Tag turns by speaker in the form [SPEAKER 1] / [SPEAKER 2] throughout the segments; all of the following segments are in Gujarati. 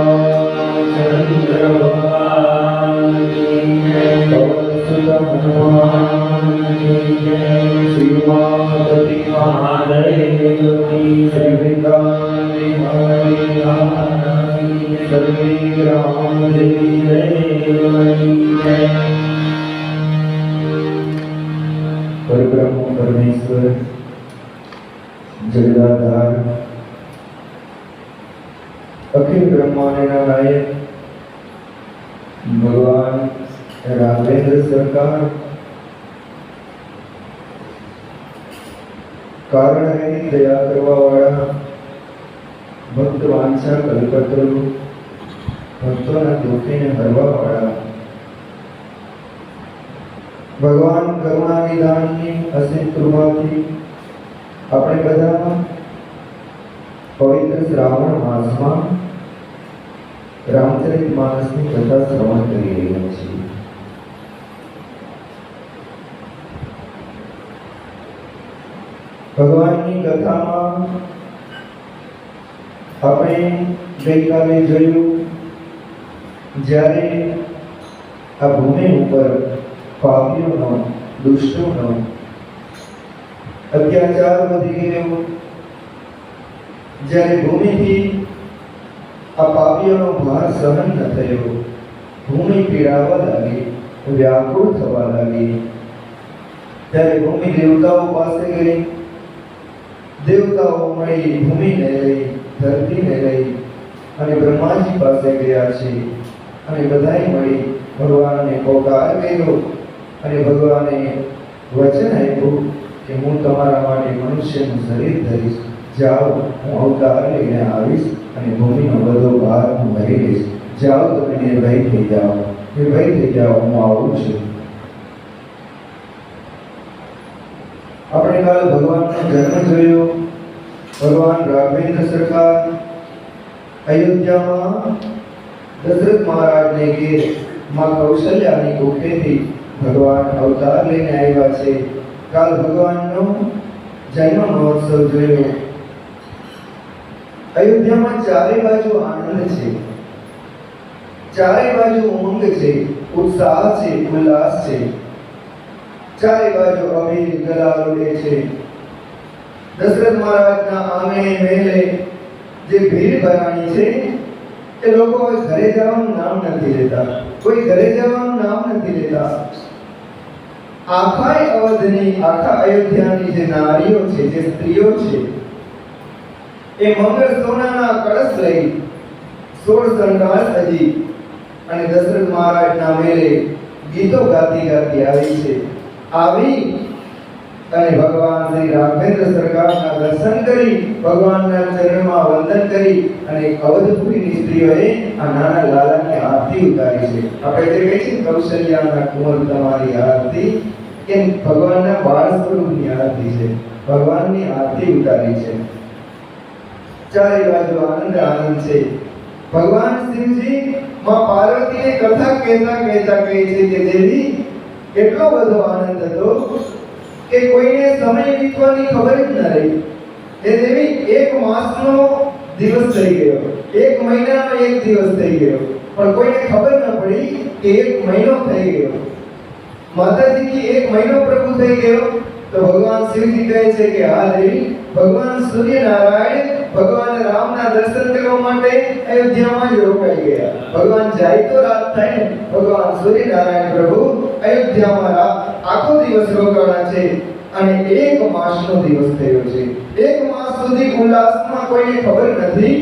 [SPEAKER 1] चंद्र भगवान की जय, पवन सुत हनुमान की जय, श्री उमापति महादेव की जय, वृंदावन हरि राम की जय, सर्वे राम जय जय। परब्रह्म परमेश्वर जगदाधार अखिल ब्रह्मांड नायक भगवान राघवेंद्र सरकार कारण है दया करवा वाला भक्त वांछा कल्पतरु भक्तों दुखे ने हरवा वाला भगवान करुणा निधान की असीम कृपा थी अपने बधा पवित्र श्रावण मास में रामचरित मानस की कथा श्रवण કરી રહ્યા છીએ। ભગવાનની કથામાં આપણે ગઈકાલે જોયું જ્યારે આ ભૂમિ ઉપર પાપીઓનો દુષ્ટોનો અત્યાચાર વધી ગયો, જ્યારે ભૂમિથી આ પાપીઓનો ભાર સહન ન થયો, ભૂમિ પીડાવા લાગી, વ્યાકુળ થવા લાગી, ત્યારે ભૂમિ દેવતાઓ પાસે ગઈ, દેવતાઓ મળી ભૂમિને લઈ, ધરતીને લઈ અને બ્રહ્માજી પાસે ગયા છે અને બધાએ મળી ભગવાનને પોકાર કર્યો અને ભગવાને વચન આપ્યું કે હું તમારા માટે મનુષ્યનું શરીર ધરીશ, જાઓ હું અવતાર લઈને આવીશ અને ભૂમિનો બધો ભાર હું ભરી લઈશ, જાઓ તમે નિર્ભય થઈ જાઓ, નિર્ભય થઈ જાઓ, હું આવું છું। આપણે કાલે ભગવાનનો જન્મ જોયો। ભગવાન રાઘવેન્દ્ર સરકાર અયોધ્યામાં દશરથ મહારાજને ઘેર માં કૌશલ્યાની કુખેથી ભગવાન અવતાર લઈને આવ્યા છે। કાલ ભગવાનનો જન્મ મહોત્સવ જોયો। અયોધ્યામાં ચારે બાજુ આનંદ છે, ચારે બાજુ ઉમંગ છે, ઉત્સાહ છે, ઉલ્લાસ છે, ચારે બાજુ અબીર ગુલાલ ઉડે છે। દશરથ મહારાજના આંગણે મહેલે જે ભીડ ભરાણી છે એ લોકો કોઈ ઘરે જવાનું નામ નથી લેતા, કોઈ ઘરે જવાનું નામ નથી લેતા। આખા અવધની, આખા અયોધ્યાની જે નારીઓ છે, જે સ્ત્રીઓ છે, એ મંગળ સોનાના કળશ લઈ 16 શણગાર સજી અને દશરથ મહારાજના મેળે ગીતો ગાતી ગાતી આવી છે। આવી અને ભગવાન શ્રી રાઘવેન્દ્ર સરકારના દર્શન કરી, ભગવાનના ચરણમાં વંદન કરી અને અવધપુરીની સ્ત્રીઓએ આ નાના લાલાની આરતી ઉતારી છે। આપણે જે કહીએ છીએ કૌશલ્યાના કુંવર તમારી આરતી, એમ ભગવાનના બાળ સ્વરૂપની આરતી છે, ભગવાનની આરતી ઉતારી છે। ચારે બાજુ આનંદ આનંદ છે। ભગવાન શિવજી માં પાર્વતીને કથા કહેતા કહેતા કહે છે કે દેવી એટલો બધો આનંદ હતો કે કોઈને સમય વીતવાની ખબર જ ન રહી। એ દેવી એક માસનો દિવસ થઈ ગયો, એક મહિનાનો એક દિવસ થઈ ગયો, પણ કોઈને ખબર ન પડી કે એક મહિનો થઈ ગયો। માતાજીથી એક મહિનો પ્રભુ થઈ ગયો તો ભગવાન શિવજી કહે છે કે હા દેવી, ભગવાન સૂર્યનારાયણ ભગવાન રામના દર્શન કરવા માટે અયોધ્યામાં જ રોકાઈ ગયા। ભગવાન જાય તો રાત થાય ને, ભગવાન સૂર્યનારાયણ પ્રભુ અયોધ્યામાં આખો દિવસ રોકાણા છે અને એક માસનો દિવસ થયો છે। એક માસ સુધી ઉલ્લાસમાં કોઈને ખબર નથી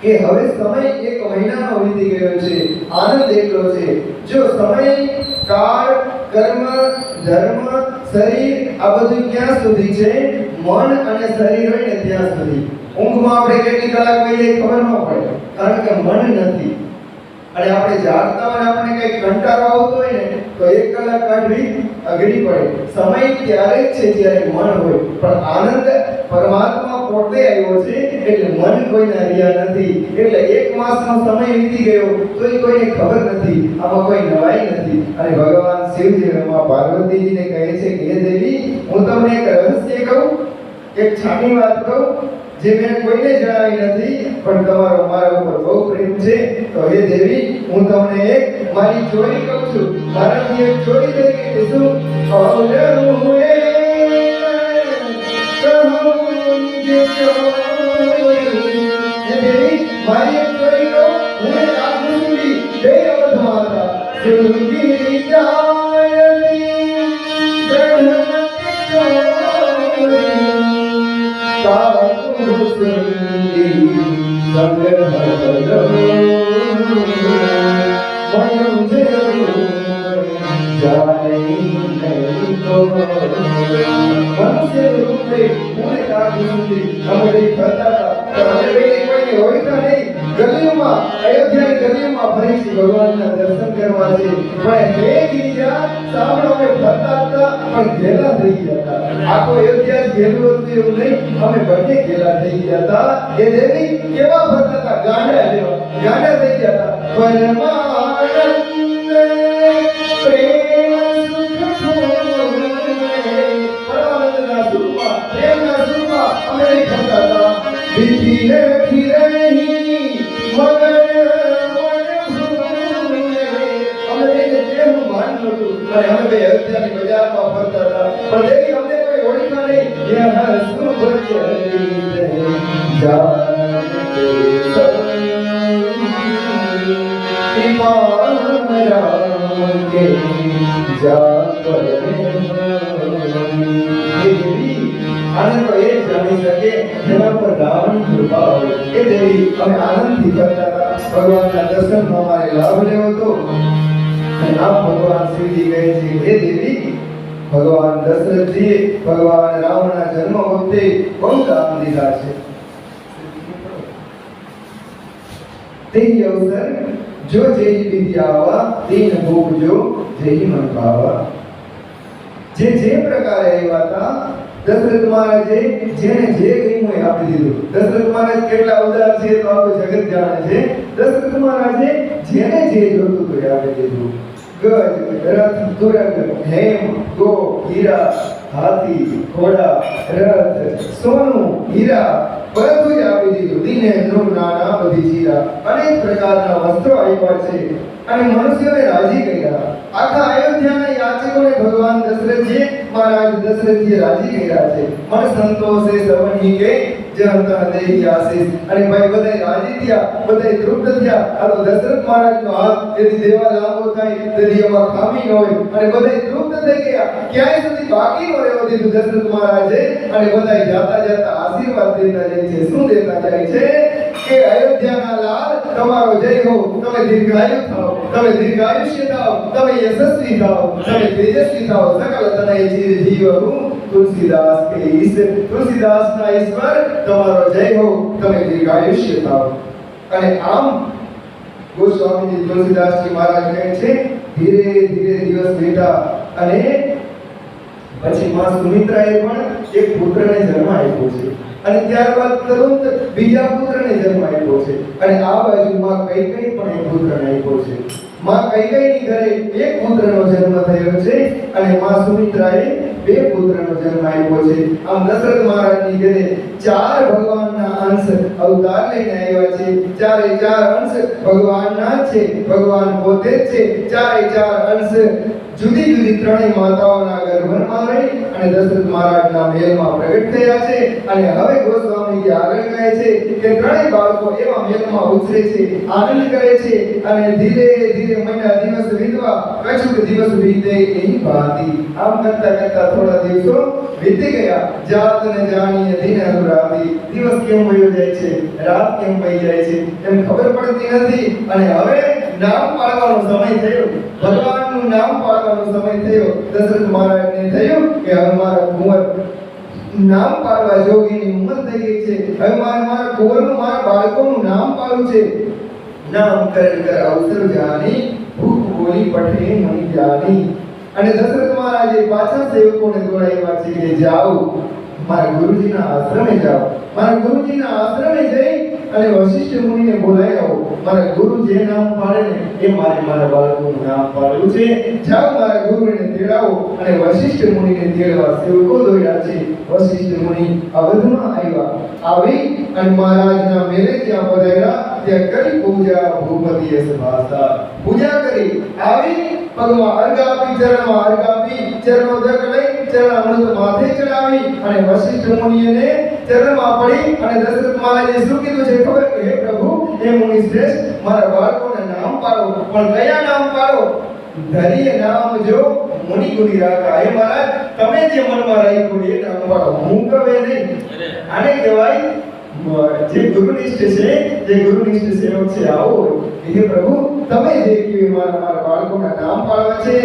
[SPEAKER 1] કે હવે સમય એક મહિનાનો વીતી ગયો છે। આનંદ એટલો છે, જો સમય, કાળ, કર્મ, ધર્મ, શરીર આ બધું ક્યાં સુધી છે? મન અને શરીર હોય ને ત્યાં સુધી। ઊંઘમાં આપણે કેટલી કલાક વહી જાય ખબર ન પડે, કારણ કે મન નથી। અને આપણે જાગતા હોય, આપણે કઈ કંટાળો આવતો હોય ને તો 1 કલાક કાઢવી અઘરી પડે। સમય ત્યારે જ છે જ્યારે મન હોય, પણ આનંદ પરમાત્મા પોતે આવ્યો છે એટલે મન કોઈના રહ્યા નથી। એટલે એક માસનો સમય વીતી ગયો તોય કોઈને ખબર નથી, આમાં કોઈ નવાઈ નથી। અને ભગવાન શિવજી માં પાર્વતીજીને કહે છે કે હે દેવી, હું તમને એક રહસ્ય કહું, એક છાની વાત કહું, જે મેં કોઈને જણાવી નથી, પણ તમારો મારા ઉપર બહુ પ્રેમ છે. તો હે દેવી, હું તમને એક મારી ચોરી કહું છું. મારાથી એક ચોરી તરીકે કીધું કહું જે ચોરી. હે દેવી, મારી એક ચોરી કહું. હું એક આકૃતિ બે અવધમાં હતા. સુગીરી જાયતી બ્રહ્મતી ચોરી કાકુ સુંદી સંગહલો મયમ જેવું જાને નહીં તો મનુષ્ય રૂપે હું કાકુ સુંદી અમે ફરતા હતા. અમે કોઈને ઓળખતા નહીં. ગલીઓમાં, અયોધ્યાની ગલીઓમાં ફરીથી ભગવાનના દર્શન કરવા છે. પણ હે ગિરિજા, સાંભળો, અમે ફરતા હતા પણ ઘેલા થઈ ગયા હતા. આખો અયોધ્યા ઘેલું હતું એવું નહીં, અમે બંને ઘેલા થઈ ગયા હતા. એ દેવી કેવા ફરતા હતા? ગાંડા જેવા, ગાંડા થઈ ગયા હતા. પરમાનંદ પ્રેમ સુખ પરમાનંદના સુખમાં, પ્રેમના સુખમાં અમે ફરતા હતા. ભીતીને ફિરેહી મગન અમે જેનું ભાન નહોતું અને અમે બે અયોધ્યાની બજારમાં ફરતા હતા. પણ દેવી અમને કોઈ ઓળખા નહીં. યહ શુભ ચરિત જાનતે ઇમામ રામ કે જા પર આનંદ તો એ જાણી શકે જેના પર રામની કૃપા હોય. એ દેવી અમે આનંદથી ફરતા હતા. ભગવાનના દર્શનનો અમારે લાભ લેવો હતો. અને આપ ભગવાન શ્રીજી કહે છે, હે દેવી, ભગવાન દશરથજીએ ભગવાન રામના જન્મ વખતે બહુ દાન દીધા છે. તે અવસર જો જેઈ વિદ્યાવા તેન ભોગજો જેઈ મન ભાવા. જે પ્રકારે આવ્યા હતા દશરથ મહારાજે જેને જે કહ્યું એ આપી દીધું. દશરથ મહારાજ કેટલા ઉદાર છે તો આખું જગત જાણે છે. દશરથ મહારાજે જેને જે જોતું તો આપી દીધું. ગજ, રથ, તુરગ, હેમ, ગો, હીરા, હાથી, ઘોડા, રથ, સોનું, હીરા બધું જ આપી દીધું. દીને ધ્રુવ નાના બધી ચીરા અનેક પ્રકારના વસ્ત્રો આપ્યા છે અને મનુષ્યોને રાજી કર્યા. આખા અયોધ્યાના યાચકોને ભગવાન દશરથજી મહારાજ દશરથજીએ રાજી કર્યા છે. મન સંતોષે સવની કે જનતા દેહી આશીષ. અને ભાઈ બધાય રાજી થયા, બધાય તૃપ્ત થયા. આ તો દશરથ મહારાજનો હાથ જેથી દેવા લાંબો થાય તેથી એમાં ખામી ન હોય અને બધાય તૃપ્ત થઈ ગયા. ક્યાંય સુધી બાકી ન રહેવા દીધું દશરથ મહારાજે. અને બધાય જાતા જાતા આશીર્વાદ દેતા જાય છે. શું દેતા જાય છે કે અયોધ્યાના લાલ તમારો જય હો, તમે દીર્ઘાયુ થાઓ, તમે દીર્ઘાયુષ્ય થાઓ, તમે યશસ્વી થાઓ, તમે તેજસ્વી થાઓ. સકલ તનય ચિર જીવહુ તુલસીદાસ કે ઈશ્વર, તુલસીદાસના ઈશ્વર તમારો જય હો, તમે દીર્ઘાયુષ્ય થાઓ. અને આમ ગોસ્વામીજી તુલસીદાસજી મહારાજ કહે છે, ધીરે ધીરે દિવસ બેઠા અને પછી માં સુમિત્રાએ પણ એક પુત્રને જન્મ આપ્યો છે. અને ત્યારબાદ તુરંત બીજા પુત્રને જન્મ આપ્યો છે. અને આ બાજુ માં કૈકેયી પણ એક પુત્રને આપ્યો છે. માં કૈકેયીની ઘરે એક પુત્રનો જન્મ થયો છે અને માં સુમિત્રાએ બે પુત્રનો જન્મ આપ્યો છે. આમ દશરથ મહારાજની ઘરે ચાર ભગવાનના અંશ અવતાર લઈને આવ્યા છે. ચારે ચાર અંશ ભગવાનના છે. ભગવાન પોતે જ છે. ચારે ચાર અંશ જુદી જુદી ત્રણેય માતાઓના ગર્ભમાં રહી અને દશરથ મહારાજના મહેલમાં પ્રગટ થયા છે. અને હવે ગોસ્વામીજી આગળ કહે છે કે ત્રણેય બાળકો એવા મહેલમાં ઉછરે છે, આનંદ કરે છે અને ધીરે ધીરે મહિના દિવસ વીતવા કછુક દિવસ વીતે એની ભાતી. આમ કરતા કરતા થોડા દિવસો વીતી ગયા. જાત ને જાણીએ દિન અનુરાધી. દિવસ કેમ વયો જાય છે, રાત કેમ વહી જાય છે એમ ખબર પડતી નથી. અને હવે નામ પાડવાનો સમય થયો. ભગવાનનું નામ પાડવાનો સમય થયો. દશરથ મહારાજને થયું કે હવે મારા કુંવર નામ પાડવા જોગીની ઉંમર થઈ ગઈ છે. હવે મારા કુંવરનું, મારા બાળકોનું નામ પાડવું છે. નામ કર અવસર જાની ભૂખ બોલી પઠે મણી જાની. અને દશરથ મહારાજે પાછા સેવકોને દોડાવ્યા છે કે જાઓ મારા ગુરુજીના આશ્રમે જાઓ. મારા ગુરુજીના આશ્રમે જઈ અને વશિષ્ઠ મુનિને બોલાવી આવો. મારા ગુરુ જે નામ પાડે ને એ મારા બાળકોનું નામ પાડવું છે. જાઓ મારા ગુરુને તેડાવો. અને વશિષ્ઠ મુનિને તેડવા સેવકો દોડ્યા છે. વશિષ્ઠ મુનિ અવધમાં આવ્યા. આવી અને મહારાજના મેળે ત્યાં પધાર્યા. ત્યાં કરી પૂજા ભૂપતિએ સભાસા પૂજા કરી આવી પગમાં અર્ઘ આપી, ચરણમાં અર્ઘ આપી, ચરણોદક લઈ ચરણ અમૃત માથે ચડાવી અને વશિષ્ઠ મુનિને ચરણમાં પડી અને દશરથ મહારાજે શું કીધું છે ખબર કે હે પ્રભુ, હે મુનિ શ્રેષ્ઠ, મારા બાળકોને નામ પાડો. પણ કયા નામ પાડો? ધરીએ નામ જો મુનિ ગુણી રાખા. હે મહારાજ, તમે જે મનમાં રાખ્યું એ નામ પાડો, હું કવે નહીં. આને કહેવાય જે ગુરુનિષ્ઠ છે, જે ગુરુનિષ્ઠ સેવક છે. આવો હે પ્રભુ, તમે જે કીધું મારા બાળકોના નામ પાડવા છે.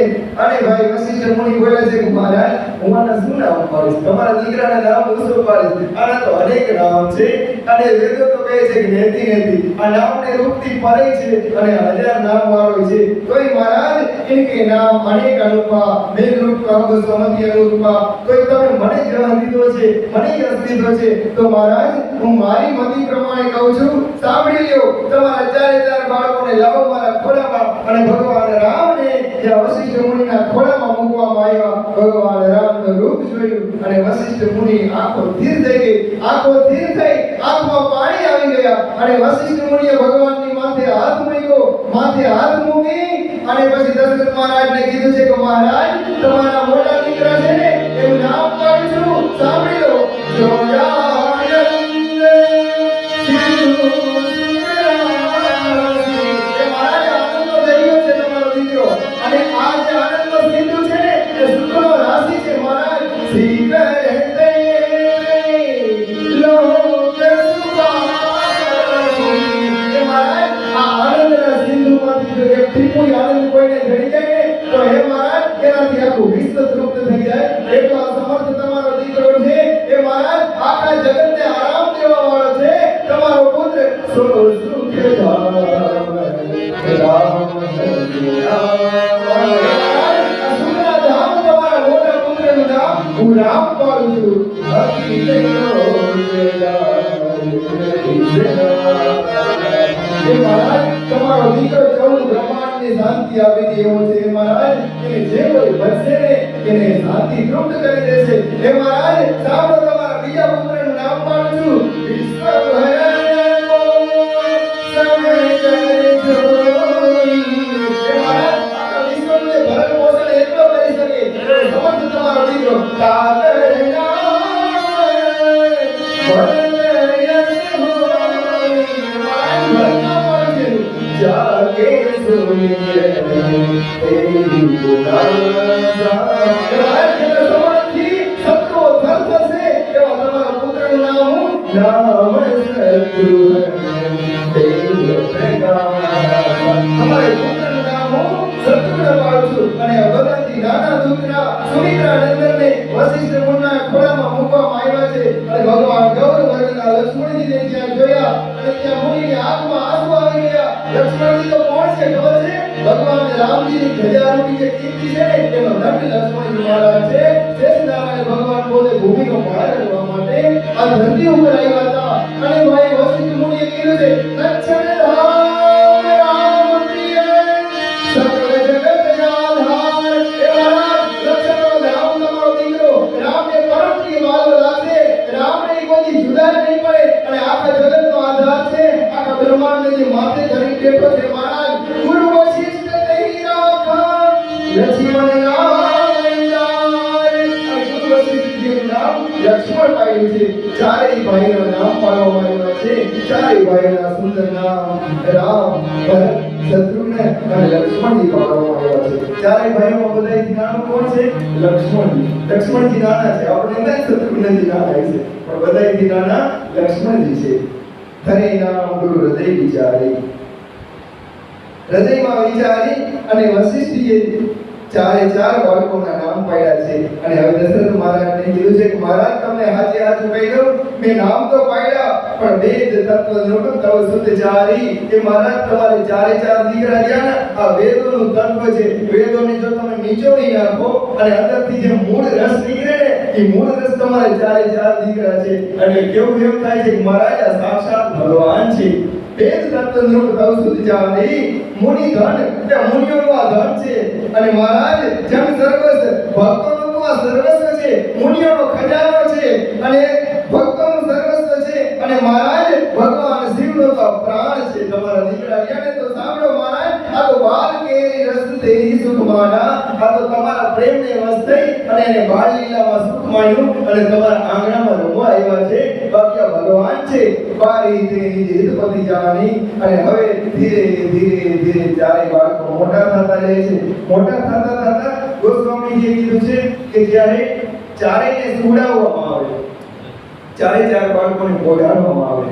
[SPEAKER 1] અને ભાઈ વશિષ્ઠ મુનિ બોલે છે કે મહારાજ, હું આના શું નામ પાડીશ? તમારા દીકરાના નામ હું શું પાડીશ? આના તો અનેક નામ છે. અને વેદો તો કહે છે કે નેતિ નેતિ આ નામને રૂપથી પરે છે અને 1000 નામ વાળો છે. તોય મહારાજ इनके नाम अनेक अनुपा मेघ रूप अंग समति अनुपा. તોય તમે મને જન્મ દીધો છે, મને યશ દીધો છે. તો મહારાજ, હું મારી મતિ પ્રમાણે કહું છું, સાંભળી લ્યો. તમારા ચારે ચાર બાળકોને લાવો મારા ખોળામાં. અને ભગવાન રામને જે વશિષ્ઠ મુનિના ખોળામાં મૂકવામાં આવ્યા. ભગવાન રામનું રૂપ જોયું અને વશિષ્ઠ મુનિ આંખો ધીર થઈ ગઈ. આંખો ધીર થઈ, આંખમાં પાણી આવી ગયા. અને વશિષ્ઠ મુનિએ ભગવાનની માથે હાથ મૂક્યો. માથે હાથ મૂકી અને પછી દશરથ મહારાજને કીધું છે કે મહારાજ, તમારા મોટા દીકરા છે ને એનું નામ પાડું છું, સાંભળી લો. કોઈ આનંદ કોઈને જડી જાય તો હે મહારાજ, એનાથી આખું વિશ્વ તૃપ્ત થઈ જાય. એટલો સમર્થ તમારો દીકરો છે. એ મહારાજ, આખા જગતને આરામ દેવા વાળો છે. તમારો પુત્ર સો સુખ ધામ રામ તમારા મોટા પુત્રનું નામ હું રામ પાડું છું. મહારાજ, તમારો દીકરો 14 બ્રહ્માંડને શાંતિ આપી દે એવો છે. મહારાજ, એને જે કોઈ ભજશે ને એને શાંતિ તૃપ્ત કરી દેશે. હે મહારાજ, સાંભળો, તમારા બીજા પુત્રનું નામ પાડું છું. વિશ્વ ભરણો સમય કરજો. હે મહારાજ, આખા વિશ્વનું જે ભરણ પોષણ એટલો કરી શકે સમર્થ તમારો દીકરો. કાતરના जाके सुनिए तेरी पुकारा. समर्थी सत्रो धर्म से एवा તમારા પુત્રનું નામ નામ શત્રુઘ્ન તેજ પ્રકાશ. તમારા પુત્રનું નામ શત્રુઘ્ન પાડું છું. અને બધાથી નાના દીકરા સુમિત્રા નંદનને વશિષ્ઠ મુનિના ખોળામાં મૂકવામાં આવ્યા છે. અને ભગવાન ગૌર વર્ગના લક્ષ્મણજીને ત્યાં જોયા અને ત્યાં મુનિની આંખમાં આંસુ આવી ગયા. લક્ષ્મણજી તો કોણ છે ખબર છે? ભગવાન રામજીની ધજારૂપી જે કીર્તિ છે ને એનો દંડ લક્ષ્મણજી મહારાજ છે. શેષનારાયણ ભગવાન પોતે ભૂમિનો ભાર કરવા માટે આ ધરતી ઉપર આવ્યા હતા. અને ભાઈ વશિષ્ઠ મુનિએ કીધું છે, લક્ષ્મણ ધામ રામ પ્રિય સકલ જગત આધાર. એ મહારાજ, લક્ષ્મણનો ધામ તમારો દીકરો રામને પરમ પ્રિય વાલો લાગે. રામને કોઈ જુદા નહીં પડે અને આખા જગતનો આધાર છે. આખા બ્રહ્માંડને જે માથે ધરી બેઠો છે. મહારાજ, ગુરુ વશિષ્ઠ તેહી રાખા લક્ષ્મણ નામદાર. ગુરુ વશિષ્ઠજીનું નામ લક્ષ્મણ પાડ્યું છે. ચારેય ભાઈઓના નામ પાડવામાં આવ્યા છે. ચારેય ભાઈઓના સુંદર નામ રામ, ભરત, શત્રુઘ્ન અને લક્ષ્મણજી પાડવામાં આવ્યા છે. ચારેય ભાઈઓમાં બધાથી નાનું કોણ છે? લક્ષ્મણજી. લક્ષ્મણજી નાના છે. આપણે નહીં શત્રુઘ્નજી નાના છે, પણ બધાથી નાના લક્ષ્મણજી છે. ધરે નામ ગુરુ હૃદય વિચારી. હૃદયમાં વિચારી અને વશિષ્ઠજીએ ચારે ચાર બાળકોના નામ પાડ્યા છે. અને હવે દશરથ મહારાજને કીધું છે કે મહારાજ, તમને હાથે હાથ કહી દઉં, મેં નામ તો પાડ્યા પણ વેદ તત્વ તવ સુત ચારી. એ મહારાજ, તમારે ચારે ચાર દીકરા રહ્યા ને, આ વેદોનું તત્વ છે. વેદોને જો તમે નીચોવી નાખો અને અંદરથી જે મૂળ રસ નીકળે ને એ મૂળ રસ તમારે ચારે ચાર દીકરા છે. અને કેવું એમ થાય છે કે મહારાજ આ સાક્ષાત ભગવાન છે. વેદ તત્વનું તવ સુધી જાણી મુનિ ધન તે મુનિઓનું આ ધન છે. અને મહારાજ જેમ સર્વસ્વ ભક્તોનું તો આ સર્વસ્વ છે, મુનિઓનો ખજાનો છે અને ભક્તોનું સર્વસ્વ છે. અને મહારાજ ભગવાન શિવનો તો પ્રાણ છે. તમારા દીકરા યાને તો સાંભળો મહારાજ, આ તો બાલ કેરી રસ તેરી સુખ માના, આ તો તમારા પ્રેમને વશ થઈ અને એને બાળ લીલામાં સુખ માન્યું અને તમારા આંગણામાં રમવા આવ્યા છે. બાકી આ ભગવાન છે બારી તેની હિતપતિ જાણી. અને હવે ધીરે ધીરે ધીરે ચારે બાળકો મોટા થતા રહે છે. મોટા થતા થતા ગોસ્વામીજીએ કીધું છે કે જ્યારે ચારેયને સુવડાવવામાં આવે, ચારે ચાર બાળકોને પોઢાડવામાં આવે.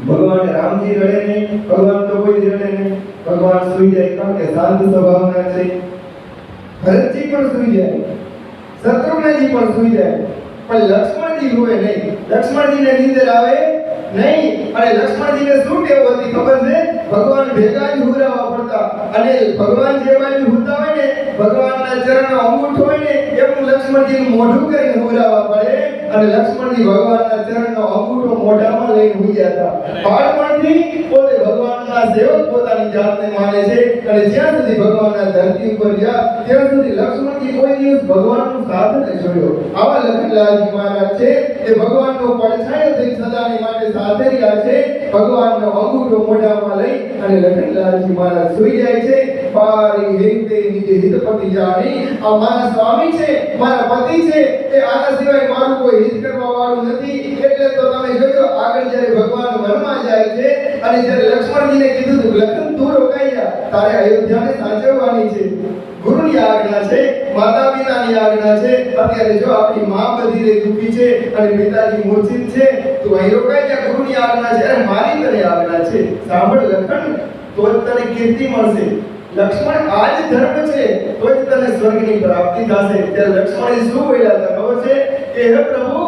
[SPEAKER 1] ભગવાન રામજી રડે નહીં, ભગવાન તો કોઈ રડે નહીં, ભગવાન સુઈ જાય કારણ કે શાંત સ્વભાવના છે. ભરતજી પણ સુઈ જાય, શત્રુઘ્નજી પણ સુઈ જાય, પણ લક્ષ્મણજી હોય નહીં. લક્ષ્મણજીને નીંદર આવે નહીં. અને લક્ષ્મણજીને શું ટેવ હતી ખબર છે? ભગવાન ભેગા જ હુરાવા પડતા. અને ભગવાન જે બાજુ હુતા હોય ને, ભગવાનના ચરણનો અંગૂઠો હોય ને એમનું લક્ષ્મણજીનું મોઢું કરીને હુરાવા પડે. અને લક્ષ્મણજી ભગવાનના ચરણનો અંગૂઠો મોઢામાં લઈને હુઈ જતા. બાળપણથી પોતે ભગવાનના સેવક પોતાની જાતને માને છે. અને જ્યાં સુધી ભગવાનના ધરતી ઉપર ગયા ત્યાં સુધી લક્ષ્મણજી કોઈ દિવસ ભગવાનનો સાથ ન છોડ્યો. આવા લખનલાલજી મહારાજ છે એ ભગવાનનો પડછાયો થઈ સદાની માટે સાથે રહ્યા છે. ભગવાનનો અંગૂઠો મોઢામાં લઈ અને લખનલાલજી મહારાજ સુઈ જાય છે. બારી હિતે નીચે હિતપતિ જાણી, આ મારા સ્વામી છે, મારા પતિ છે, એ આના સિવાય મારું કોઈ હિત કરવા વાળું નથી. એટલે તો તમે જોજો આગળ જ્યારે ભગવાન વનમાં જાય છે અને જ્યારે લક્ષ્મણજીને કીધું તું લખન તું રોકાઈ જા, તારે અયોધ્યાને સાચવવાની છે. ગુરુની આજ્ઞા છે, માતા પિતાની આજ્ઞા છે. અત્યારે જો આપણી માં બધી રે દુખી છે અને પિતાજી મૂર્છિત છે, તું અહીં રોકાઈ જા, ગુરુની આજ્ઞા છે. અરે મારી તને આજ્ઞા છે, સાંભળ લખન, તો જ તને કીર્તિ મળશે. લક્ષ્મણ આ જ ધર્મ છે તો જ તને સ્વર્ગની પ્રાપ્તિ થશે. ત્યારે લક્ષ્મણે શું બોલ્યા હતા ખબર છે? કે હે પ્રભુ,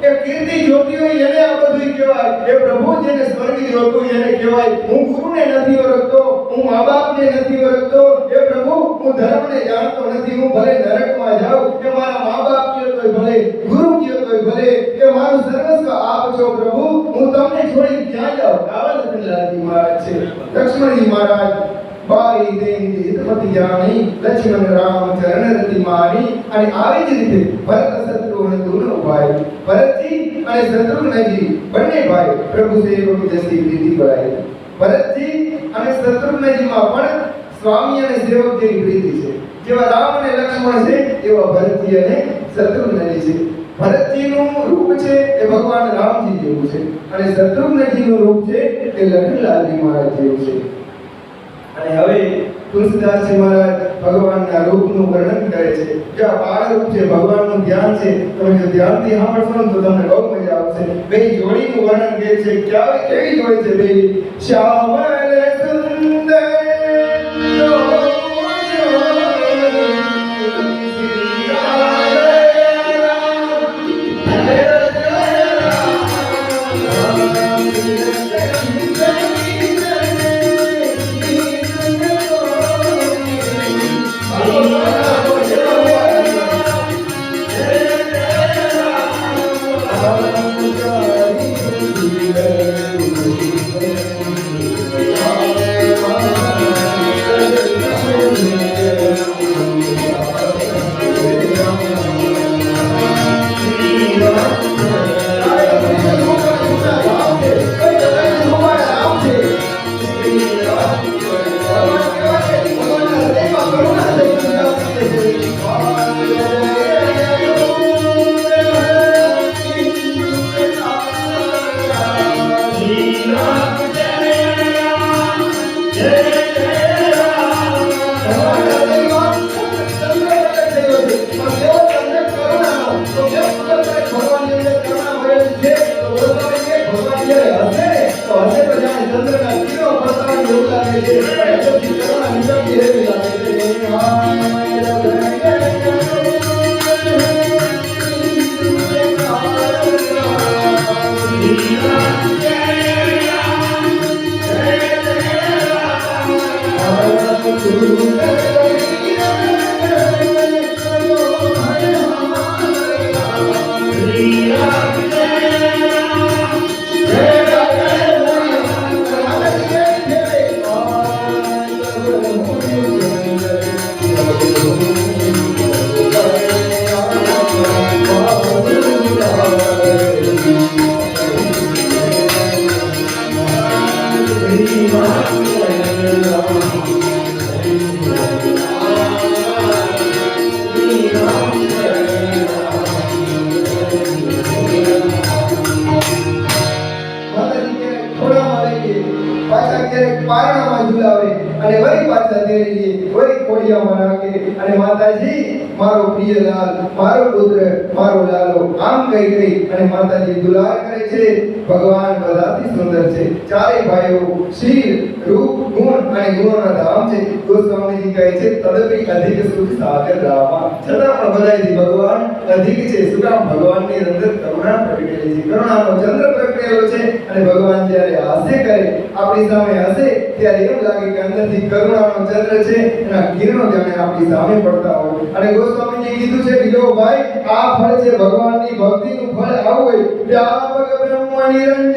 [SPEAKER 1] એ કીર્તિ જોતી હોય એને આ બધું કહેવાય. એ પ્રભુ જેને સ્વર્ગ જોતું એને કહેવાય. હું ગુરુને નથી ઓળખતો, હું મા બાપને નથી ઓળખતો. એ પ્રભુ, હું ધર્મને જાણતો નથી. હું ભલે નરકમાં જાઉં કે મારા મા બાપ કયો તોય ભલે, ગુરુ કયો તોય ભલે, કે મારું સર્વસ્વ આપ છો પ્રભુ, હું તમને છોડી ક્યાં જાઉં? આવા લખનલાલજી મહારાજ છે. લક્ષ્મણજી મહારાજ બારી દેની હિતપતિ જાણી, લક્ષ્મણ રામ ચરણ રતિ માની. અને આવી જ રીતે ભરત શત્રુઘ્ન દુનો ભાઈ, ભરતજી અને શત્રુઘ્નજી બંને ભાઈ પ્રભુ સેવક જસી પ્રીતિ બળાઈ. ભરતજી અને શત્રુઘ્નજીમાં પણ સ્વામી અને સેવક જેવી પ્રીતિ છે. જેવા રામ અને લક્ષ્મણ છે એવા ભરતજી અને શત્રુઘ્નજી છે. ભરતજીનું રૂપ છે એ ભગવાન રામજી જેવું છે અને શત્રુઘ્નજીનું રૂપ છે એ લખનલાલજી મહારાજ જેવું છે. અને હવે તુલસીદાસજી મહારાજ ભગવાનના રૂપનું વર્ણન કરે છે. જે આ બાળ રૂપ છે, ભગવાનનું ધ્યાન છે, તમે જો ધ્યાનથી સાંભળશો ને તો તમને બહુ મજા આવશે. બે જોડીનું વર્ણન કરે છે. કેવી જોડી છે બે? શ્યામલ સુંદર मारो प्रिय लाल मारो पुत्र मारो लालो आम कही कही અને માતાજી દુલાર કરે છે ભગવાન બધાથી સુંદર છે ચારે ભાઈઓ શીલ રૂપ ગુણ અને ગુણોના ધામ છે ગોસ્વામીજી કહે છે તદપી અધિક સુખ સાગર રામા છતાં પણ બધાથી ભગવાન અધિક છે શું કામ ભગવાનની અંદર કરુણા પ્રગટેલી છે કરુણાનો ચંદ્ર પ્રગટેલો છે અને ભગવાન જ્યારે હાસ્ય કરે આપણી સામે હસે ત્યારે એમ લાગે કે અંદરથી કરુણાનો ચંદ્ર છે એના કિરણો જાણે આપણી સામે પડતા હોય અને ગોસ્વામીજી કીધું છે કે જો ભાઈ આ ફળ છે ભગવાનની ભક્તિનું ફળ આવું હોય વ્યાપક બ્રહ્મ નિરંજન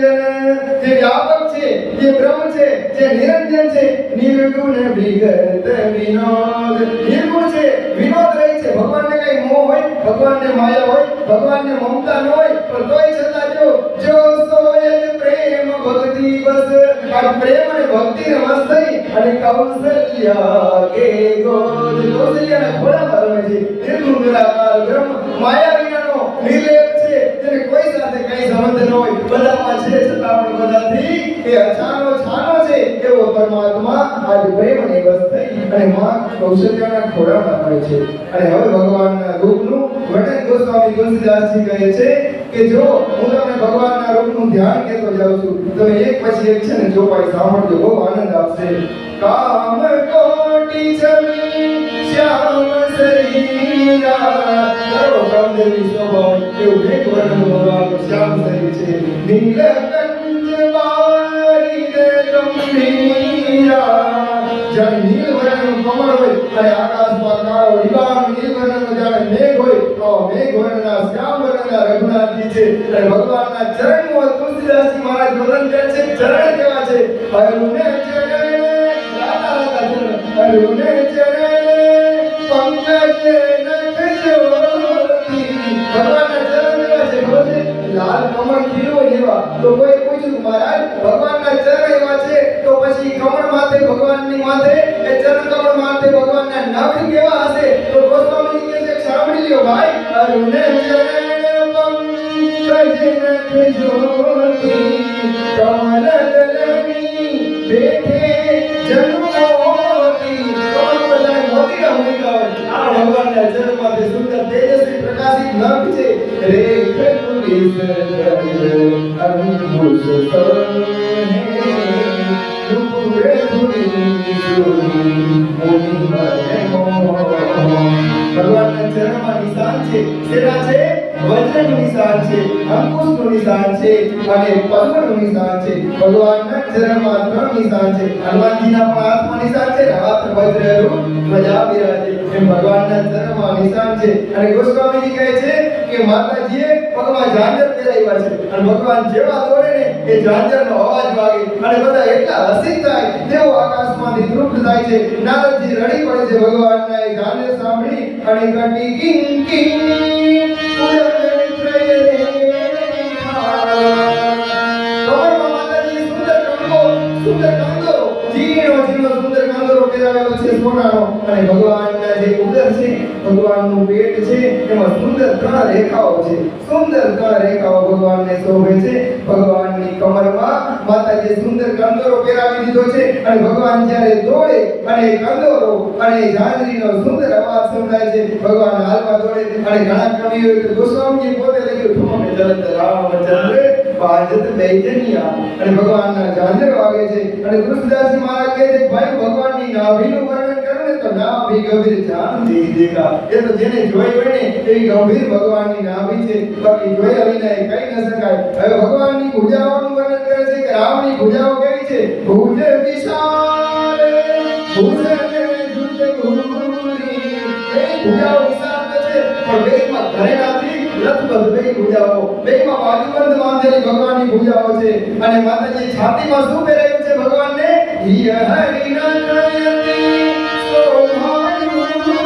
[SPEAKER 1] જે વ્યાપક છે જે બ્રહ્મ છે જે નિરંજન છે નિર્ગુણ વિગત વિનોદ નિર્ગુણ છે વિનોદ રહી છે ભગવાનને કઈ મોહ હોય ભગવાનને માયા હોય ભગવાનને મમતા ન હોય પણ તોય છતાં જો સોયલ પ્રેમ ભક્તિ બસ આ પ્રેમ અને ભક્તિને વશ થઈ અને કૌશલ્યા કે ગોદ કૌશલ્યાના ખોળામાં રમે છે નિર્ગુણ નિરાકાર બ્રહ્મ માયા વિનાનો નિર્લેપ છે જેને કોઈ સાથે કઈ સંબંધ ન હોય બધામાં છે છતાં પણ બધાથી એ અછાનો છાનો છે એવો પરમાત્મા આજ પ્રેમને વશ થઈ અને માં કૌશલ્યાના ખોળામાં રમે છે અને હવે ભગવાનના રૂપનું વર્ણન ગોસ્વામી તુલસીદાસજી કહે છે કે જો હું તમને ભગવાનના રૂપનું ધ્યાન કરતો જાઉં છું તમે એક પછી એક છે ને ચોપાઈ સાંભળજો બહુ આનંદ આવશે કામ કોટી છબી શ્યામ શરીરા કરો કામદેવી સ્વભાવ એવું એક વર્ણન ભગવાનનું શ્યામ શરીર છે નીલકંઠ બારિદ ગંભીરા જાણે નીલ વર્ણનું કમળ હોય અને આકાશમાં કાળો રિબાણ નીલ વર્ણનો જાણે મેઘ હોય તો મેઘ વર્ણના શ્યામ વર્ણના રઘુનાથજી છે અને ભગવાનના ચરણમાં તુલસીદાસજી મહારાજ વર્ણન કરે છે ચરણ કેવા છે અરુણે ચરણ રાતા રાતા ચરણ અરુણે ચરણ પંકજ નખ જ્યોતિ ભગવાનના ચરણ કેવા છે ખબર છે લાલ કમળ ખીલો એવા તો કોઈ પૂછ્યું મહારાજ ભગવાનના ચરણ એવા છે તો પછી કમળ માથે ભગવાનની માથે એ ચરણ કમળ માથે ભગવાનના નખ કેવા હશે તો ગોસ્વામીજી કહે છે સાંભળી લ્યો ભાઈ અરુણે ચરણ પંકજ નખ જ્યોતિ કમલ દલની બેઠે જન્મોતી કમળ બધાને મોતીના મૂક્યા હોય આ ભગવાનના ચરણ માથે સુંદર તેજસ્વી પ્રકાશિત નખ છે રેખ તુલિસ અંકુશ ભગવાનના ચરણમાં નિશાન છે શેના છે વજ્રનું નિશાન છે અંકુશનું નિશાન છે અને પદ્મનું નિશાન છે ભગવાનના ચરણમાં ત્રણ નિશાન છે હનુમાનજીના પણ હાથમાં નિશાન છે હાથ વજ્ર રૂપ ધ્વજા બિરાજે એમ ભગવાનના ચરણમાં નિશાન છે અને ગોસ્વામીજી કહે છે કે માતાજીએ પગમાં ઝાંઝર પહેરાવ્યા છે અને ભગવાન જેવા દોડે ને એ ઝાંઝરનો અવાજ વાગે અને બધા એટલા હસીત થાય તેઓ આકાશમાંથી તૃપ્ત થાય છે નારદજી રડી પડે છે ભગવાનના એ ઝાંઝર સાંભળી અને કટી કિંગ કિંગ અને ભગવાનના જે ઉદર છે ભગવાનનું પેટ છે એમાં સુંદર ત્રણ રેખાઓ છે સુંદર ત્રણ રેખાઓ ભગવાનને શોભે છે ભગવાનની કમરમાં માતાજીએ સુંદર કંદોરો પહેરાવી દીધો છે અને ભગવાન જ્યારે દોડે અને કંદોરો અને ઝાંઝરીનો સુંદર અવાજ સંભળાય છે ભગવાન હાલમાં દોડે અને ઘણા કવિઓએ તો ગોસ્વામીજી પોતે લખ્યું ઠુમક જલત રામચંદ્ર બાજત બેજનિયા અને ભગવાનના ઝાંઝર વાગે છે અને તુલસીદાસજી મહારાજ કહે છે ભાઈ ભગવાનની નાભીનું વર્ણન કરો ને તો નાભી ગંભીર જાન દેખા એ તો જેને જોઈ હોય ને એવી ગંભીર ભગવાનની નાભી છે બાકી જોયા વિના કઈ ન શકાય હવે ભગવાનની ભુજાઓનું વર્ણન કરે છે કે રામની ભુજાઓ કેવી છે ભુજ વિશાળ ભુજ ભુજાઓ નિશાન છે પણ બેમાં ઘરેણાથી લથબથ બે ભુજાઓ બેમાં બાજુબંધ બાંધેલી ભગવાનની ભુજાઓ છે અને માતાજી છાતીમાં શું પહેરાયું છે ભગવાનને હિય હરિના નયતિ શોભાયુની માતાજી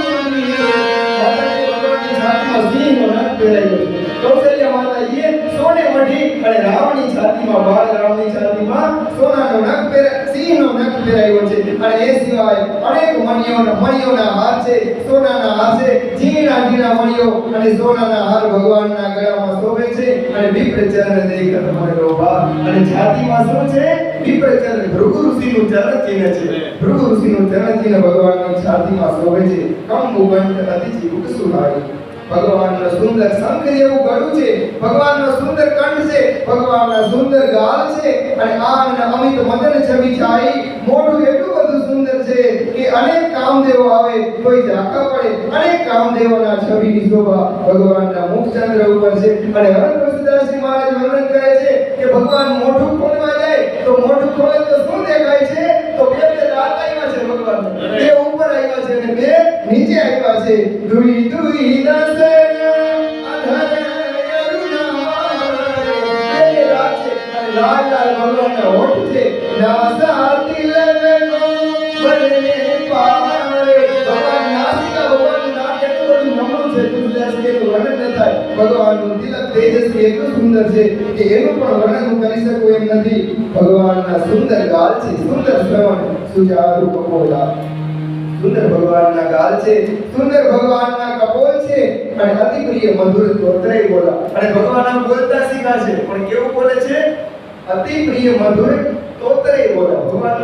[SPEAKER 1] ભગવાનની છાતીમાં સિંહનો નખ પહેરાયો છે કૌશલ્યા માતાજીએ સોને મઢી અને રાવણની છાતીમાં બાળ રાવણની છાતીમાં સોનાનો નખ સિંહનો નખ પહેરાયો છે અને એ સિવાય અનેક મણિયોના હાર છે સોનાના હાર છે ઝીણા મણિયો અને સોનાના હાર ભગવાનના ગળામાં શોભે છે અને વિપ્ર ચરણ દેખત મને લોભા અને છાતીમાં શું છે વિપ્ર ચરણ ભૃગુ ઋષિનું ચરણ ચિહ્ન છે ભૃગુ ઋષિનું ચરણ ચિહ્ન ભગવાનની છાતીમાં શોભે છે કંકુ કંઠ અતિચિ ઉકસુહારી ભગવાનનો સુંદર શંખ જેવું ગળું છે ભગવાનનો સુંદર કંઠ છે ભગવાનના સુંદર ગાલ છે અને આનંદ અમિત મદન છબી છાઈ મોઢું એટલું બધું સુંદર છે કે અનેક કામદેવો આવે કોઈ ઝાંખા પડે અનેક કામદેવોના છબીની શોભા ભગવાનના મુખચંદ્ર ઉપર છે અને હવે તુલસીદાસજી મહારાજ વર્ણન કરે છે કે ભગવાન મોઢું ખોલવા જાય તો મોઢું ખોલે તો શું દેખાય છે તો બે દાંત આવ્યા છે ભગવાન બે ઉપર આવ્યા છે અને બે નીચે આવ્યા છે દુઈ દુઈ દસ લાલ લાલ ભગવાનના હોઠ છે નાસા તિલકો બને પારે ભગવાન નાસિકા ભગવાનનું નાક એટલું બધું નમણું છે તુલસીદાસજી એનું વર્ણન ન થાય ભગવાનનું તિલક તેજસ્વી એટલું સુંદર છે કે એનું પણ વર્ણન હું કરી શકું એમ નથી ભગવાનના સુંદર ગાલ છે સુંદર શ્રવણ સુચારુ કપોલા સુંદર ભગવાનના ગાલ છે સુંદર ભગવાનના કપોલ છે અને અતિ પ્રિય મધુર તોત્રય બોલા અને ભગવાન આમ બોલતા શીખા છે પણ કેવું બોલે છે અતિ પ્રિય મધુર તોત્રય બોલા ભગવાન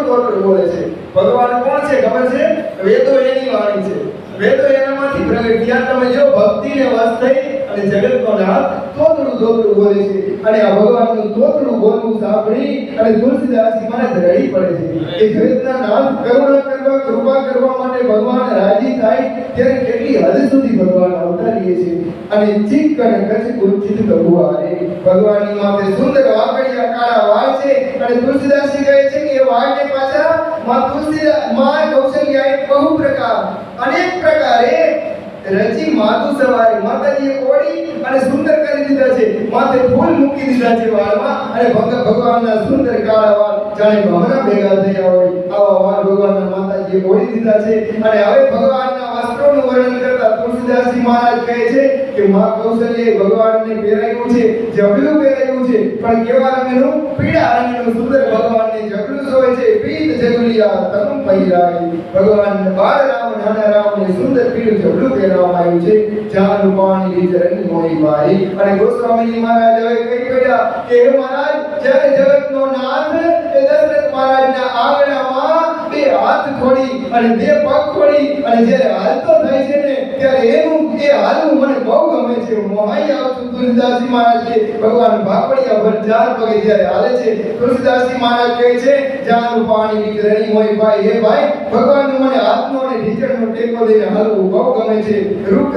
[SPEAKER 1] તોતરું બોલે છે ભગવાન કોણ છે ખબર છે વેદો એની વાણી છે વેદો એનામાંથી પ્રગટ થયા તમે જો ભક્તિને વશ થઈ અને જગતનો નાથ તોતરું બોલે છે અને આ ભગવાનનું તોતરું બોલવું સાંભળી અને તુલસીદાસજી મહારાજ રડી પડે છે કે જગતના નાથ કરુણા કરવા કૃપા કરવા માટે ભગવાન રાજી થાય ત્યારે કેટલી હદ સુધી ભગવાન અવતારીએ છે અને ચીક અને કચ કુંચિત કબુઆરે ભગવાનની માથે સુંદર વાકડિયા કાળા વાળ છે અને તુલસીદાસજી કહે છે કે એ વાળને પાછા માં કૌશલ્યાએ બહુ પ્રકાર અનેક પ્રકારે રચી માતુ સવારે માતાજીએ ઓળી અને સુંદર કરી દીધા છે માથે ફૂલ મૂકી દીધા છે વાળમાં અને ભગવાનના સુંદર કાળા વાળ જાણે ભમરા ભેગા થયા હોય આવા વાળ ભગવાનના માતાજીએ ઓળી દીધા છે અને હવે ભગવાનના વસ્ત્રોનું વર્ણન કરતા તુલસીદાસજી મહારાજ કહે છે કે માં કૌશલ્યે ભગવાનને પહેરાવ્યું છે જબલું પહેરાવ્યું છે પણ કેવા રંગનું પીળા રંગનું સુંદર ભગવાનને જબલું સોય છે પીત જગુલિયા તનુ પહેરાવી ભગવાન બાળ રામ નાના રામને સુંદર પીળું જબલું પહેરાવવામાં આવ્યું છે જાન પાણી વિચરણી મોઈ ભાઈ અને ગોસ્વામીજી મહારાજ હવે કઈ કહ્યા કે હે મહારાજ જ્યારે જગતનો નાથ એ દશરથ મહારાજના આંગણામાં બે હાથ ખોડી અને બે પગ ખોડી અને જ્યારે હાલતો થાય છે ને ત્યારે એનું એ હાલવું મને બહુ ગમે છે મોહાઈ આવતું તુલસીદાસજી મહારાજ કે ભગવાન ભાપડિયા ભર ચાર પગે જ્યારે હાલે છે તુલસીદાસજી મહારાજ કહે છે જાન પાણી વિચરણી મોઈ ભાઈ હે ભાઈ ભગવાનનું મને હાથનો અને ઢીચણનો ટેકો દઈને હાલવું બહુ ગમે છે રૂપ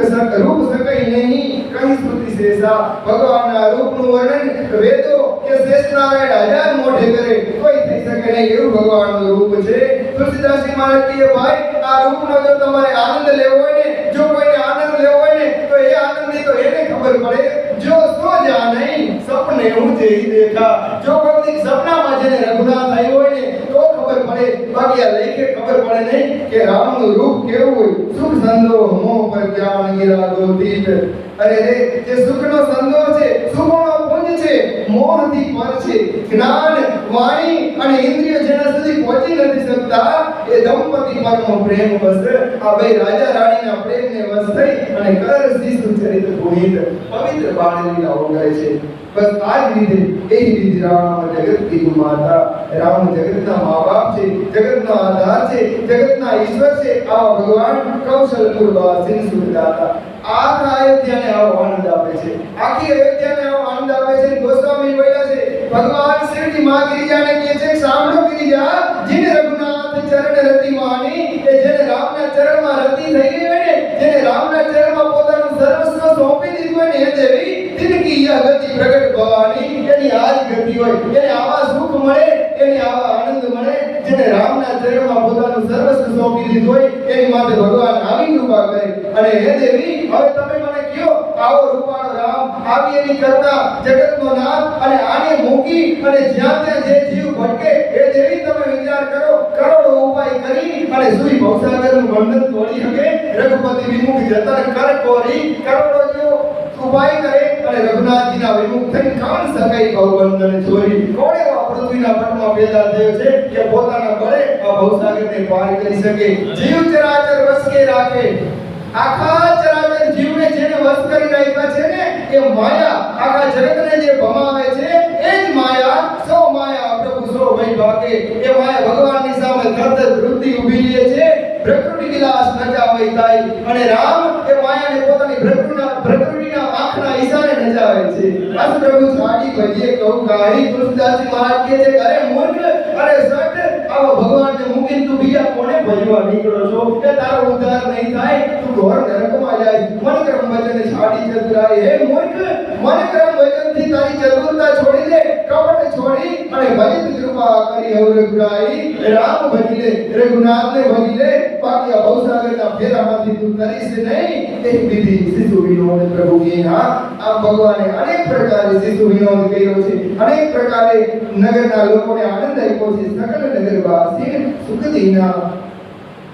[SPEAKER 1] સકઈ નહીં કઈ સ્તુતિ શેષા ભગવાનના રૂપનું વર્ણન વેદો કે શેષ નારાયણ હજાર મોઢે કરે કોઈ થઈ શકે નહીં એવું ભગવાનનું રૂપ છે તુલસીદાસજી મહારાજ કહે ભાઈ આ રૂપનો જો તમારે આનંદ લેવો હોય ને જો કોઈને આનંદ લેવો હોય ને તો એ આનંદની તો એને ખબર પડે જો સો જા નહીં સપને ઊંચે હી દેખા જો કોઈ સપનામાં જેને રઘુનાથ આવ્યો હોય ને તો ખબર પડે બાકી આ લેખે ખબર પડે નહીં કે રામનું રૂપ કેવું હોય સુખ સંદોહ મોહ પર જ્ઞાન ગિરા ગોતીત અરે રે જે સુખનો સંદોહ છે સુખનો પુંજ છે મોહથી પર છે જ્ઞાન વાણી અને ઇન્દ્રિય જેના સુધી પહોંચી નથી શકતા એ દંપતી પરનો પ્રેમ વસ આ બે રાજા રાણીના પ્રેમને વસ થઈ અને કર શિશુ ચરિત પુનિત પવિત્ર બાળલીલાઓ કરે છે બસ આ જ રીતે એ રીતે રામ જગતની માતા રામ જગતના મા બાપ છે જગતનો આધાર છે જગતના ઈશ્વર છે આવા ભગવાન કૌશલપુર વાસિન સુખદાતા આખા અયોધ્યાને આવો આનંદ આપે છે આખી અયોધ્યાને આવો આનંદ આપે છે ગોસ્વામી બોલ્યા છે ભગવાન શ્રીજી માં ગિરિજાને કહે છે સાંભળો ગિરિજા જીને રઘુનાથ ચરણ રતિ માની એ જેને રામના ચરણમાં રતિ થઈ ગઈ હોય ને જેને રામના ચરણમાં પોતાનું સર્વસ્વ સોંપી દીધું હોય ને એ દેવી तिनकी यह गति प्रकट भवानी यानी आज गति હોય એને આવા સુખ મળે એને આવા આનંદ મળે જેને રામના ચરણમાં પોતાનું સર્વસ્વ સોંપી દીધું હોય એની માટે ભગવાન આવી કૃપા કરે અને હે દેવી હવે તમે મને કયો આવો રૂપાળો રામ આવી એની કરતા જગતનો નાથ અને આને મૂકી અને જ્યાં ત્યાં જે જીવ ભટકે એ દેવી તમે વિચાર કરો કરોડો ઉપાય કરી અને સુઈ ભવસાગરનું બંધન તોડી શકે રઘુપતિ વિમુખ જતન કર કોરી કરોડો જો ઉપાય કરે અને રઘુનાથજીના વિમુખ થઈ કાન સકાઈ ભવબંધન ચોરી કોણે આ પૃથ્વીના પટમાં પેદા થયો છે કે પોતાના બળે આ ભવસાગરને પાર કરી શકે જીવ ચરાચર વસ કે રાખે આખા ચરાચર જીવને જેને વશ કરી રાખ્યા છે ને એ માયા આખા જગતને જે ભમાવે છે એ જ માયા સો માયા પ્રભુ સો ભઈ ભાગે એ માયા ભગવાનની સામે ધરધર વૃત્તિ ઊભી લે છે પ્રકૃતિ વિલાસ નચાવે તાઈ અને રામ એ માયાને પોતાની પ્રકૃતિના આંખના ઈશારે નચાવે છે આજ પ્રભુ સાડી ભજીએ કહું ગાઈ તુલસીદાસજી મહારાજ કહે છે અરે મૂર્ખ અરે સટ આવો ભગવાનને મૂકીને તું બીજા કોને ભજવા નીકળો છો કે તારો ઉદ્ધાર નહીં થાય તું ઘોર નરકમાં જાય મનક્રમ વચન છાડી ચતુરાઈ હે મૂર્ખ મનક્રમ વચનથી તારી ચતુરતા છોડી દે કપટ છોડી અને ભજિત કૃપા કરી અવરગુરાઈ રામ ભજી લે રઘુનાથને ભજી લે બાકી આ ભવસાગરના ફેરામાંથી તું તરીશ નહીં એક વિધિ શિશુ વિનોદ પ્રભુ કીના આ ભગવાને અનેક પ્રકારે શિશુ વિનોદ કર્યો છે અનેક પ્રકારે નગરના લોકોને આનંદ આપ્યો છે સકલ નગરવાસી સુખદીના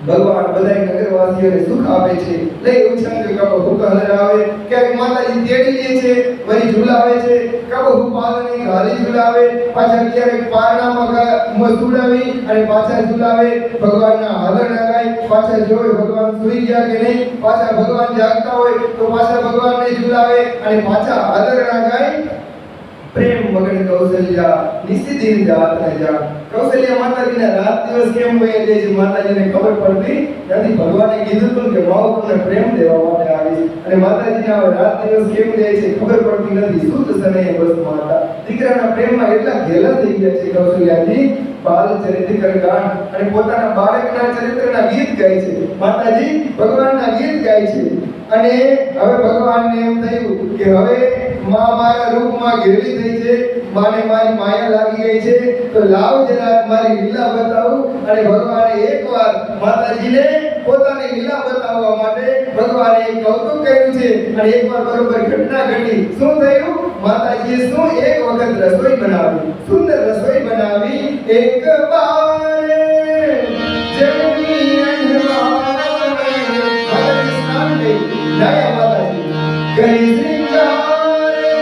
[SPEAKER 1] ભગવાન બધાય નગરવાસીઓને સુખ આપે છે લઈ ઉછંગ કબ હુક હરાવે ક્યાંક માતાજી તેડી લે છે વળી ઝુલાવે છે કબ હુ પાલને ઘાલી ઝુલાવે પાછા ક્યારેક પારણામાં ઝુલાવી અને પાછા ઝુલાવે ભગવાનના હાલરણા ગાય પાછા જોવે ભગવાન સૂઈ ગયા કે નહીં પાછા ભગવાન જાગતા હોય તો પાછા ભગવાનને ઝુલાવે અને પાછા હાલરણા ગાય પ્રેમ મગન કૌશલ્યા નિશ્ચિત જાત ન જા કૌશલ્યા માતાજીના રાત દિવસ કેમ હોય એટલે જે માતાજીને ખબર પડતી નથી ભગવાને કીધું હતું કે માવ તમને પ્રેમ દેવા માટે આવીશ અને માતાજીને હવે રાત દિવસ કેમ જાય છે ખબર પડતી નથી શુદ્ધ સનયે બસ માતા દીકરાના પ્રેમમાં એટલા ઘેલા થઈ ગયા છે કૌશલ્યાજી બાલ ચરિત્ર ગાન અને પોતાના બાળકના ચરિત્રના ગીત ગાય છે માતાજી ભગવાનના ગીત ગાય છે અને હવે ભગવાનને એમ થયું કે હવે માં મારા રૂપમાં ઘેરી થઈ છે માને મારી માયા લાગી ગઈ છે તો લાવ જરા મારી લીલા બતાવું અને ભગવાને એકવાર માતાજીને પોતાની લીલા બતાવવા માટે ભગવાને એક કૌતુક કર્યું છે અને એકવાર બરોબર ઘટના ઘટી શું થયું માતાજીએ શું એક વખત રસોઈ બનાવી સુંદર રસોઈ બનાવી એક બારે જગની અંજવારે માતાજી સ્નાન ગઈ નાયા માતાજી ગઈ શ્રીંગારે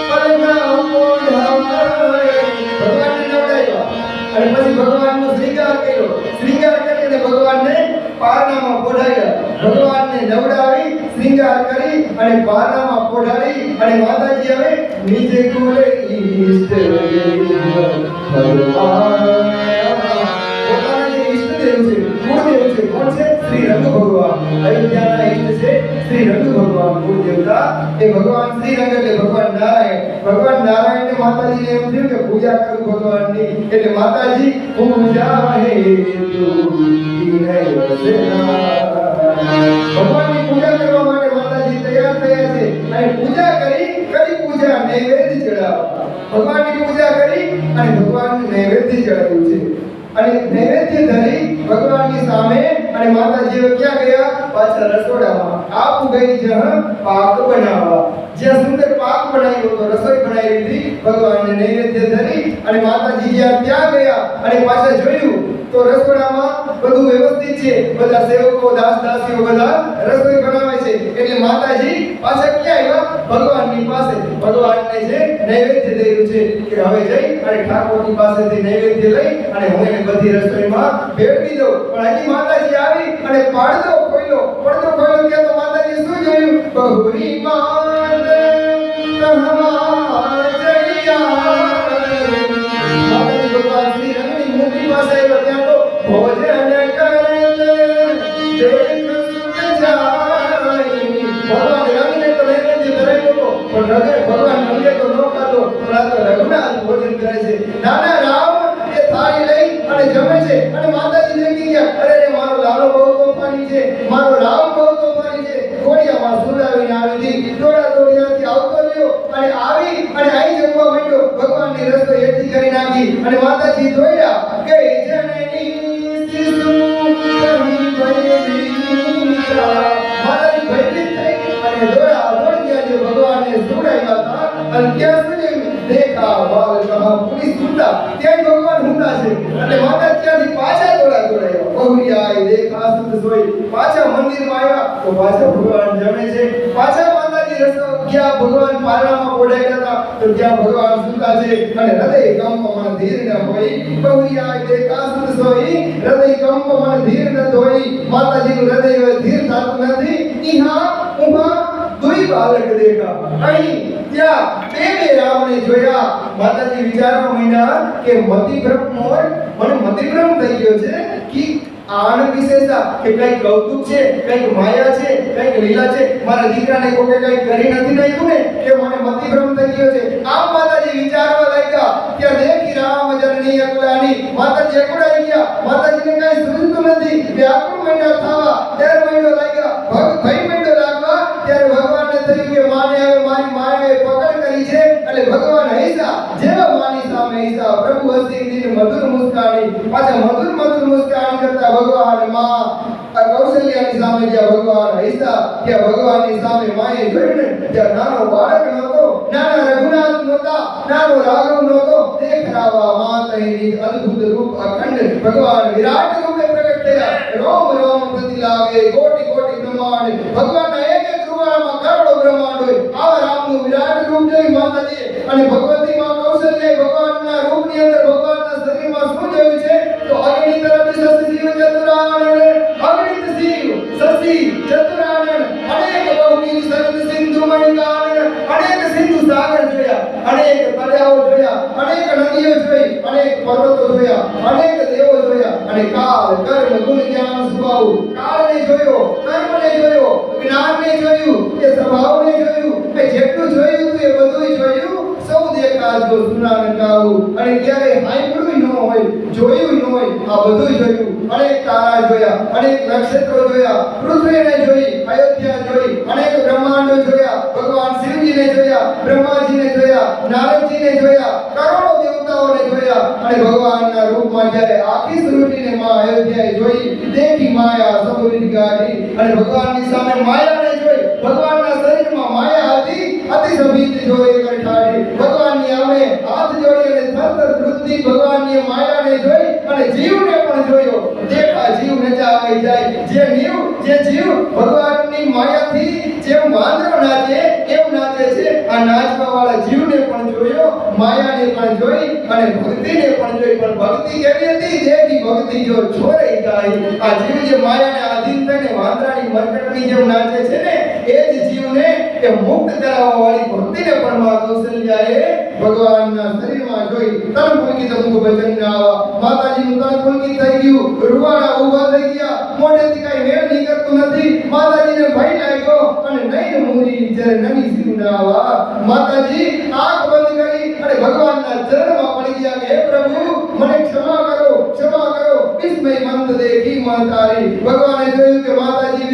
[SPEAKER 1] પલના મોઢારે ભગવાનને નવડાવ્યા અને પછી ભગવાનનો શ્રીંગાર કર્યો શ્રીંગાર કરીને ભગવાનને પારણામાં પોઢાડ્યા ભગવાનને નવડાવી શ્રીંગાર કરી અને પારણામાં પોઢાડી અને માતાજી હવે નીચે કુલે ઈષ્ટ ભગવાન પોતાના જે ઈષ્ટદેવ છે કુળદેવ છે કોણ છે શ્રી રઘુ ભગવાન અયોધ્યાના ઈષ્ટ છે શ્રી રઘુ ભગવાન કુળ દેવતા એ ભગવાન શ્રી રઘુ એટલે ભગવાન નારાયણને માતાજીને એમ થયું કે પૂજા કરું ભગવાનની એટલે માતાજી પૂજા હે ભગવાનની પૂજા કરવા માટે માતાજી તૈયાર થયા છે અને પૂજા કરી પૂજા નૈવેદ્ય ચડાવવા ભગવાનની પૂજા કરી અને ભગવાનને નૈવેદ્ય ચડાવ્યું છે અને નૈવેદ્ય ધરી ભગવાનની સામે અને માતાજીએ ક્યાં ગયા પાછા રસોડામાં આપ ગઈ જહ પાક બનાવવા જ્યાં સુંદર પાક બનાવ્યો તો રસોઈ બનાવી દીધી ભગવાનને નૈવેદ્ય ધરી અને માતાજી જ્યાં ત્યાં ગયા અને પાછા જોયું તો રસોડામાં બધું વ્યવસ્થિત છે બધા સેવકો દાસ દાસીઓ બધા રસોઈ બનાવે છે એટલે માતાજી પાછા ક્યાં આવ્યા ભગવાનની પાસે ભગવાનને જે નૈવેદ્ય દઈ છે કે હવે જઈ અને ઠાકોરની પાસેથી નૈવેદ્ય લઈ અને હું એને બધી રસોઈમાં ભેળવી દઉં પણ હજી માતાજી આવી અને પડદો ખોલ્યો ત્યાં તો માતાજી શું જોયું બહુરી માન કહવા જડિયા માતાજી ભગવાન શ્રી રંગની મૂર્તિ પાસે આવ્યા ત્યાં તો ભોજન કરે દેખ સુત જાય ભગવાન રંગને તો નૈવેદ્ય ધરાવ્યો પણ ભગવાન રંગે તો ન ખાધો પણ આ તો રઘુનાથ ભોજન કરે છે નાના રામ એ થાળી લઈ અને જમે છે અને માતાજી દેખી ગયા અરે રે મારો લાલો બહુ તોફાની છે મારો રામ બહુ તોફાની છે ઘોડિયામાં સુરાવીને આવી હતી દોડિયાથી આવતો રહ્યો અને આવી અને અહીં જમવા માંડ્યો ભગવાનની રસોઈ એઠી કરી નાખી અને માતાજી માતાજી દોડ્યા કે જનની શિશુ કહી ભયની માતાજી ભયભીત થઈ અને દોડી ગયા જે ભગવાનને સુવડાવ્યા હતા અને ત્યાં સુધી દેખા બાલ કહા પુલિસ સુતા ત્યાં ભગવાન હુંતા છે એટલે માતા ત્યાંથી પાછા દોડાયા બહુરિયા દેખા સુત સોઈ પાછા મંદિરમાં આવ્યા તો પાછા ભગવાન જમે છે પાછા માતાજી રસ્તો ગયા ભગવાન પારણામાં બોડાયા હતા તો ત્યાં ભગવાન સુતા છે અને હૃદય કંપમાં ધીર ન હોય બહુરિયા દેખા સુત સોઈ હૃદય કંપમાં ધીર ન હોય માતાજીનું હૃદય ધીર થતું નથી ઈહા ઉહા દુઈ બાલક દેખા અહીં ત્યાં બે રાવણે જોયા માતાજી વિચારવા માંડ્યા કે મતિભ્રમ મોર મને મતિભ્રમ થઈ ગયો છે કે આન વિશેષતા કે કઈ કૌતુક છે કઈ માયા છે કઈ લીલા છે મારા દીકરાને કોઈ કઈ કરી નથી નાખ્યું ને કે મને મતિભ્રમ થઈ ગયો છે આમ માતાજી વિચારવા લાગ્યા ત્યાં દેખી રામ જનની અકલાની માતાજી અકળાઈ ગયા માતાજીને કઈ સુધતું નથી વ્યાકુળ માંડ્યા થવા ડર માંડ્યો લાગ્યા ભય માંડ્યો લાગવા ત્યારે ભગવાનને થયું કે માને હવે મારી માએ પકડ કરી છે એટલે ભગવાન હૈસા જેવા માની સામે હૈસા પ્રભુ હસી દિન મધુર મુસ્કાની પાછા મધુર મુસ્કાન કરતા ભગવાન માં કૌશલ્યાની સામે જ્યાં ભગવાન હૈસા ત્યાં ભગવાનની સામે માએ જોઈને જ્યાં નાનો બાળક નહોતો નાના રઘુનાથ નહોતા નાનો રાઘવ નહોતો દેખ રાવા માતહીની અદ્ભુત રૂપ અખંડ ભગવાન વિરાટ રૂપે પ્રગટ થયા રોમ રોમ પ્રતિ લાગે કોટી કોટી બ્રહ્માંડ ભગવાનના એક એક રૂપામાં કરોડો બ્રહ્માંડ હોય આવા રામનું વિરાટ રૂપ જોઈ માતાજી અને ભગવતી માં કૌશલ્ય ભગવાનના રૂપની અંદર ભગવાનના શરીરમાં શું જોયું છે તો અગ્નિ તરફ શશી ચતુરાનન અગ્નિત શિવ શશી ચતુરાનન અનેક બહુની સરદ સિંધુ મણિકાનન અનેક સિંધુ સાગર જોયા અનેક તળાવો જોયા અનેક નદીઓ જોઈ અનેક પર્વતો જોયા અનેક દેવો જોયા અને કાળ કર્મ ગુણ જ્ઞાન સ્વભાવ કાળને જોયો કર્મને જોયો જ્ઞાનને જોયું કે સ્વભાવને જોયું કે જેટલું જોયું હતું એ બધું જોયું સૌ દેખાજો સુનાન ગાઉ અને ક્યારે સાંભળ્યું ન હોય જોયું ન હોય આ બધું જોયું અનેક તારા જોયા અનેક નક્ષત્રો જોયા પૃથ્વીને જોઈ અયોધ્યા જોઈ અનેક બ્રહ્માંડો જોયા ભગવાન શિવજીને જોયા બ્રહ્માજીને જોયા નારદજીને જોયા કરોડો દેવતાઓને જોયા અને ભગવાનના રૂપમાં જ્યારે આખી સૃષ્ટિને માં અયોધ્યાએ જોઈ દેખી માયા સબરી ગાડી અને ભગવાનની સામે માયાને જોઈ ભગવાનના શરીરમાં માયા હતી અતિ સભીત જોઈ કરઠાડી ભગવાનની આમે હાથ જોડી અને થરથર વૃદ્ધિ ભગવાનની માયાને જોઈ અને જીવને પણ જોયો દેખા જીવ નચાવાઈ જાય જે જીવ ભગવાનની માયાથી જેમ વાંદરો નાચે એમ નાચે છે આ નાચવા વાળા જીવને પણ જોયો માયાને પણ જોઈ અને ભક્તિને પણ જોઈ પણ ભક્તિ કેવી હતી દેખી ભક્તિ જો છોરાઈ ગાય આ જીવ જે માયાને આધીન થઈને વાંદરાની મરકટની જેમ નાચે છે ને એ જ જીવને એ મુક્ત કરાવવા વાળી ભક્તિને પણ માં કૌશલ્યાએ ભગવાનના શરીરમાં જોઈ તન પુલકિત મુખ વચન આવા માતાજીનું તન પુલકિત થઈ ગયું રૂવાડા ઊભા થઈ ગયા મોઢેથી કઈ મેળ નીકળતું નથી માતાજીને ભય લાગ્યો અને નૈન મુરી જ્યારે નમી સિંધાવા માતાજી આંખ બંધ કરી અને ભગવાનના ચરણમાં પડી ગયા કે હે પ્રભુ મને ક્ષમા કરો વિસ્મય મંત દેખી માતારી ભગવાને જોયું કે માતાજી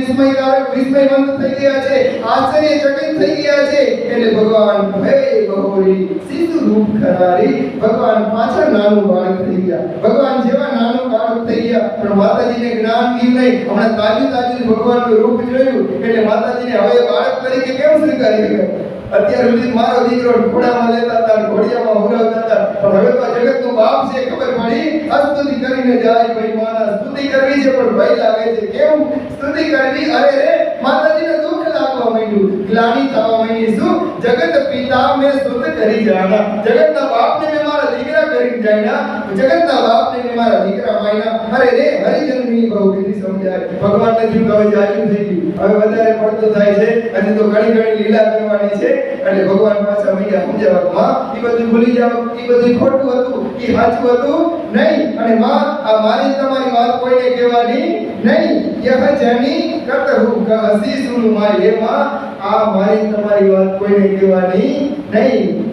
[SPEAKER 1] વિસ્મયમંત થઈ ગયા છે આશ્ચર્યચકિત થઈ ગયા છે એટલે ભગવાન ભય બહોરી શિશુ રૂપ ખરારી ભગવાન પાછળ નાનું બાળક થઈ ગયા ભગવાન જેવા નાનું બાળક થઈ ગયા પણ માતાજીને જ્ઞાન ગયું નહીં હમણાં તાજું ભગવાનનું રૂપ જોયું એટલે માતાજીને હવે બાળક તરીકે કેમ સ્વીકારી શકાય અત્યાર સુધી મારો દીકરો ઘોડામાં લેતા હતા ઘોડિયામાં હુરાવતા હતા પણ હવે તો જગતનો બાપ છે ખબર પડી સ્તુતિ કરીને જાય ભાઈ માના સ્તુતિ કરવી છે પણ ભય લાગે છે કેમ સ્તુતિ કરવી અરે રે માતાજીને દુઃખ લાગવા માંડ્યું ગ્લાનિ થવા માંડી શું જગત પિતા મેં સ્તુત કરી જાના જગતના બાપને મેં મારા દીકરા કરી જાયના જગતના બાપને મેં મારા દીકરા માયના અરે રે હરિજનની બહુ વિધિ સમજાય ભગવાનને થયું હવે જાજુ થઈ ગયું હવે વધારે પડતું થાય છે હજી તો ઘણી લીલા કરવાની છે એટલે ભગવાન પાછા મૈયા સમજાવવામાં ઈ બધું ભૂલી જાવ ઈ બધું ખોટું હતું ઈ સાચું હતું નહીં અને માં આ મારી તમારી વાત કોઈને કહેવાની નહીં યહ જની કત હું કહસી સુન માં હે માં આ મારી તમારી વાત કોઈને કહેવાની નહીં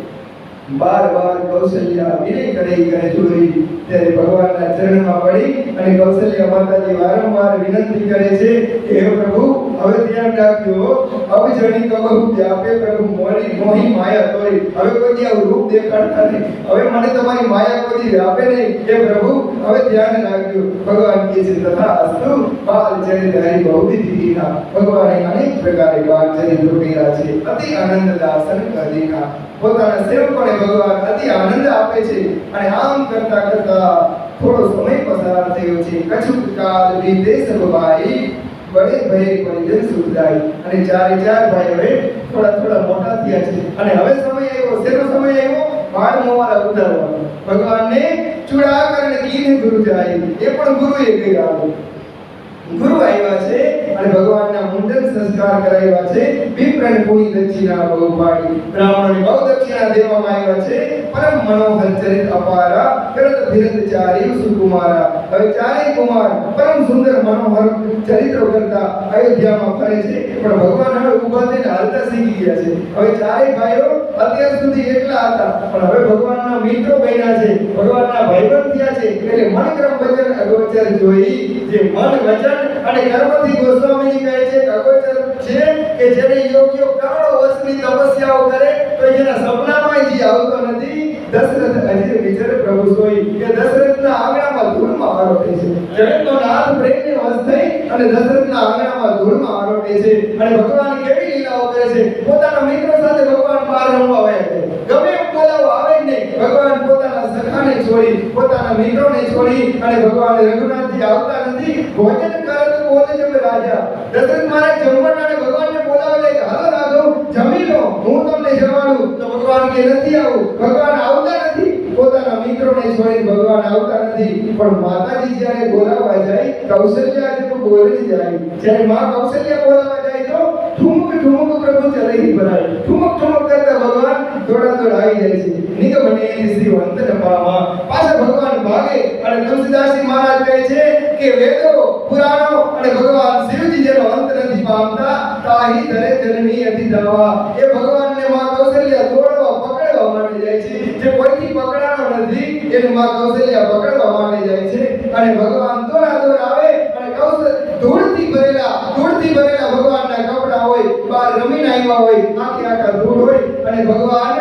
[SPEAKER 1] બાર કૌશલ્યા વિનય કરે જોઈ ત્યારે ભગવાનના ચરણમાં પડી અને કૌશલ્યા માતાજી વારંવાર વિનંતી કરે છે કે હે પ્રભુ હવે ધ્યાન રાખજો, અવજણી કબહુ વ્યાપે પ્રભુ મોહી માયા તોરી. હવે કોઈ આવું રૂપ દેખાડતા નહીં. હવે મને તમારી માયા કોઈ વ્યાપે નહીં. એ પ્રભુ હવે ધ્યાન રાખજો. ભગવાન કહે છે તથા અસ્તુ. બાલ ચરિત હરિ બહુવિધ દીના. ભગવાને અનેક પ્રકારે બાલ ચરિત રૂપેલા છે. અતિ આનંદ દાસન કદીના. પોતાના સેવકોને ભગવાન અતિ આનંદ આપે છે. અને આમ કરતા કરતા થોડો સમય પસાર થયો છે. કછુક કાલ બીતે સબ ભાઈ બડે ભય પરિજન સુખદાઈ. અને ચારે ચાર ભાઈ હવે થોડા થોડા મોટા થયા છે. અને હવે સમય આવ્યો. શેનો સમય આવ્યો? બાળ મોવાળા ઉતારવાનો. ભગવાનને ચૂડા કરીને કીને ગુરુ જાય. એ પણ ગુરુએ કહ્યું. ગુરુ આવ્યા છે અને ભગવાનના મુંડન સંસ્કાર કરાવ્યા છે. વિપ્રને પૂરી દક્ષિણા બહુ પાડી. બ્રાહ્મણોને બહુ દક્ષિણા દેવામાં આવ્યા છે. પરમ મનોહર ચરિત અપારા કરત ભિરત ચારી સુકુમારા. હવે ચારેય કુમાર પરમ સુંદર મનોહર ચરિત્રો કરતા અયોધ્યામાં ફરે છે. પણ ભગવાન હવે ઊભા થઈને હાલતા શીખી ગયા છે. હવે ચારેય ભાઈઓ અત્યાર સુધી એકલા હતા, પણ હવે ભગવાનના મિત્રો બન્યા છે, ભગવાનના ભાઈબંધ થયા છે. એટલે મન ક્રમ વચન અગોચર જોઈ. જે મન વચન અને કર્મથી ગોસ્વામીજી કહે છે કે અગોચર છે કે જેને યોગ્ય કરોડો વર્ષની તપસ્યાઓ કરે તો જેના સપનામાં જે આવતો નથી. દશરથ અજીર વિચર પ્રભુ સોઈ. કે દશરથના આંગણામાં ધૂળમાં આરોટે છે. જગતનો નાથ પ્રેમને વશ થઈ અને દશરથના આંગણામાં ધૂળમાં આરોટે છે. અને ભગવાન કેવી લીલાઓ કરે છે. પોતાના મિત્રો સાથે ભગવાન બહાર રમવા આવે છે. ગમે એમ બોલાવો આવે નહીં. ભગવાન પોતાના સખાને છોડી, પોતાના મિત્રોને છોડી અને ભગવાન રઘુનાથજી આવતા નથી. ભોજન કરે તો બોલે છે રાજા. દશરથ મહારાજ જમવાના ભગવાનને બોલાવે છે કે હાલો રાઘવ જમી લો, હું તમને જમાડું. તો ભગવાન કે નથી આવું. ભગવાન આવતા નથી. પોતાના મિત્રોને છોડીને ભગવાન આવતા નથી. પણ માતાજી જ્યારે બોલાવવા જાય, કૌશલ્યા જે બોલી જાય. જ્યારે માં કૌશલ્યા બોલાવવા જાય તો ઠુમક ઠુમક પ્રભુ ચલઈ ભરાય. ઠુમક ઠુમક કરતા ભગવાન દોડા દોડ આવી જાય છે. નિગમને શ્રી વંદન પામા. પાછા ભગવાન ભાગે અને તુલસીદાસજી મહારાજ કહે છે કે વેદો પુરાણો અને ભગવાન શિવજી જેનો અંત નથી પામતા તાહી ધરે જનની અતિ દાવા. એ ભગવાનને માં કૌશલ્યા દોડવા પકડવા માટે જાય છે. જે કોઈથી પકડાનો નથી એને માં કૌશલ્યા પકડવા માટે જાય છે. અને ભગવાન દોડા દોડ આવે અને ધૂળથી ભરેલા ભગવાનના કપડા હોય, બહાર રમીને આવ્યા હોય, આખા ધૂળ હોય. અને ભગવાન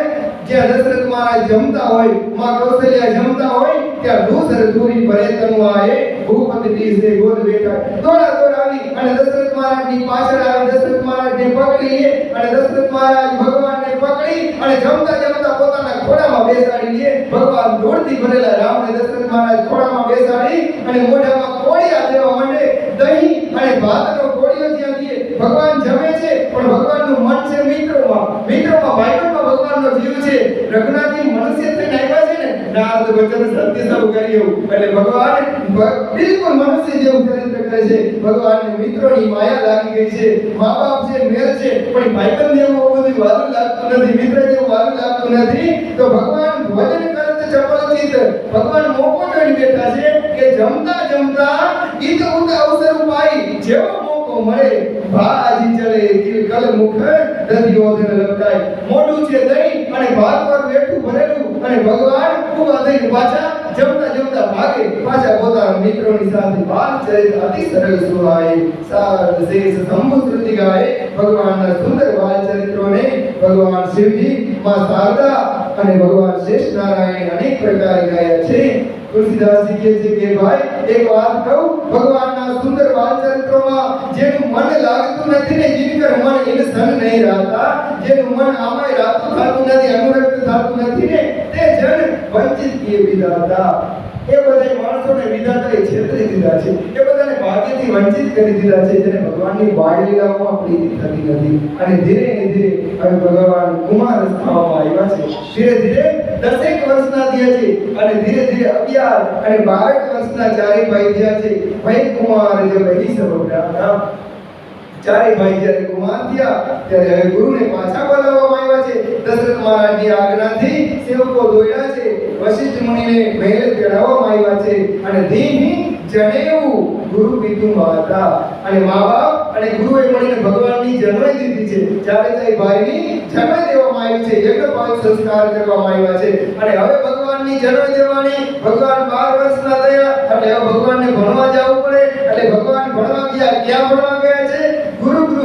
[SPEAKER 1] જ્યાં દશરથ મહારાજ જમતા હોય, માં કૌશલ્યા જમતા હોય, ત્યાં ધૂસર ધૂરી ભરે તનુઆએ ભૂપતિ દીસે ગોદ બેઠા. દોડા દોડ આવી અને દશરથ મહારાજની પાછળ આવી. દશરથ મહારાજને પકડી લે અને દશરથ મહારાજ ભગવાનને પકડી અને જમતા જમતા પોતાના ખોળામાં બેસાડી લે. ભગવાન ધૂળથી ભરેલા રામને દશરથ મહારાજ ખોળામાં બેસાડી અને મોઢામાં કોળિયા દેવા માંડે. દહીં અને ભાતનો કોળિયો જ્યાં દે. ભગવાન જમે છે પણ ભગવાનનું મન છે મિત્રોમાં. ભાઈબંધમાં ભગવાનનો જીવ છે. રઘુનાથજી મનુષ્ય થઈને આવ્યા છે ને, નારદ વચન સત્ય સૌ કર્યું. એટલે ભગવાન બિલકુલ મનુષ્ય જેવું ચરિત્ર કરે છે. ભગવાનને મિત્રોની માયા લાગી ગઈ છે. મા બાપ છે, મેર છે, પણ ભાઈબંધ જેવું બધું વાલું લાગતું નથી, મિત્ર જેવું વાલું લાગતું નથી. તો ભગવાન ભોજન કરત ચપલ ચિત. ભગવાન મોકો જોઈને બેઠા છે કે જમતા જમતા ઈદ ઉદ અવસર પાઈ. જેવો મોકો મળે ભાજી ચલે કલ મુખ દધિયોધન લપટાય. મોઢું છે દહીં અને ભાત પર બેઠું ભરેલું. અને ભગવાન ઉભા થઈને પાછા જમતા ભાગે પાછા પોતાના મિત્રોની સાથે બાલચરિત અતિ સરળ સુહાય. સારદ શેષ શંભુ શ્રુતિ ગાય. ભગવાનના સુંદર બાલચરિત્રોને ભગવાન શિવજી, માં શારદા અને ભગવાન શેષ નારાયણ અનેક પ્રકારે ગાયા છે. તુલસીદાસજી કહે છે કે ભાઈ એક વાત કહું, ભગવાનના સુંદર બાલચરિત્રોમાં જેનું મન લાગતું નથી ને, જીનકર મન ઇનસન નહીં રહેતા, જેનું મન આમાંય રાતું થતું નથી, અનુરક્ત થતું નથી ને, તે જન વંચિત કિએ વિધાતા. એ બધા માણસોને વિધાતાએ છેતરી દીધા છે. એ બધાને ભાગ્યથી વંચિત કરી દીધા છે, જેને ભગવાનની બાળ લીલાઓમાં પ્રીતિ થતી નથી. અને ધીરે ધીરે હવે ભગવાન કુમાર થવામાં આવ્યા છે. ધીરે ધીરે 10 વર્ષના થયા છે અને ધીરે ધીરે 11 અને 12 વર્ષના ચારે ભાઈ થયા છે. ભાઈ કુમાર જે બહી સબડા ચારે ભાઈ જ્યારે કુમાર થયા ત્યારે હવે ગુરુને પાછા બોલાવવામાં આવ્યા છે. દશરથ મહારાજની આજ્ઞાથી સેવકો દોડ્યા છે. વશિષ્ઠ મુનિને મહેલ ચડાવવામાં આવ્યા છે. અને ધીમી જનેઉ ગુરુ પિતુ માતા. અને મા બાપ અને ગુરુએ મળીને ભગવાનની જન્મય દીધી છે. ચારે ચારે ભાઈની જન્મય દેવામાં આવી છે. યજ્ઞોપવિત સંસ્કાર કરવામાં આવ્યા છે. અને હવે ભગવાનની જન્મય દેવાની. ભગવાન 12 વર્ષના થયા એટલે હવે ભગવાનને ભણવા જવું પડે. એટલે ભગવાન ભણવા ગયા. ક્યાં ભણવા ગયા છે? ગુરુકુળ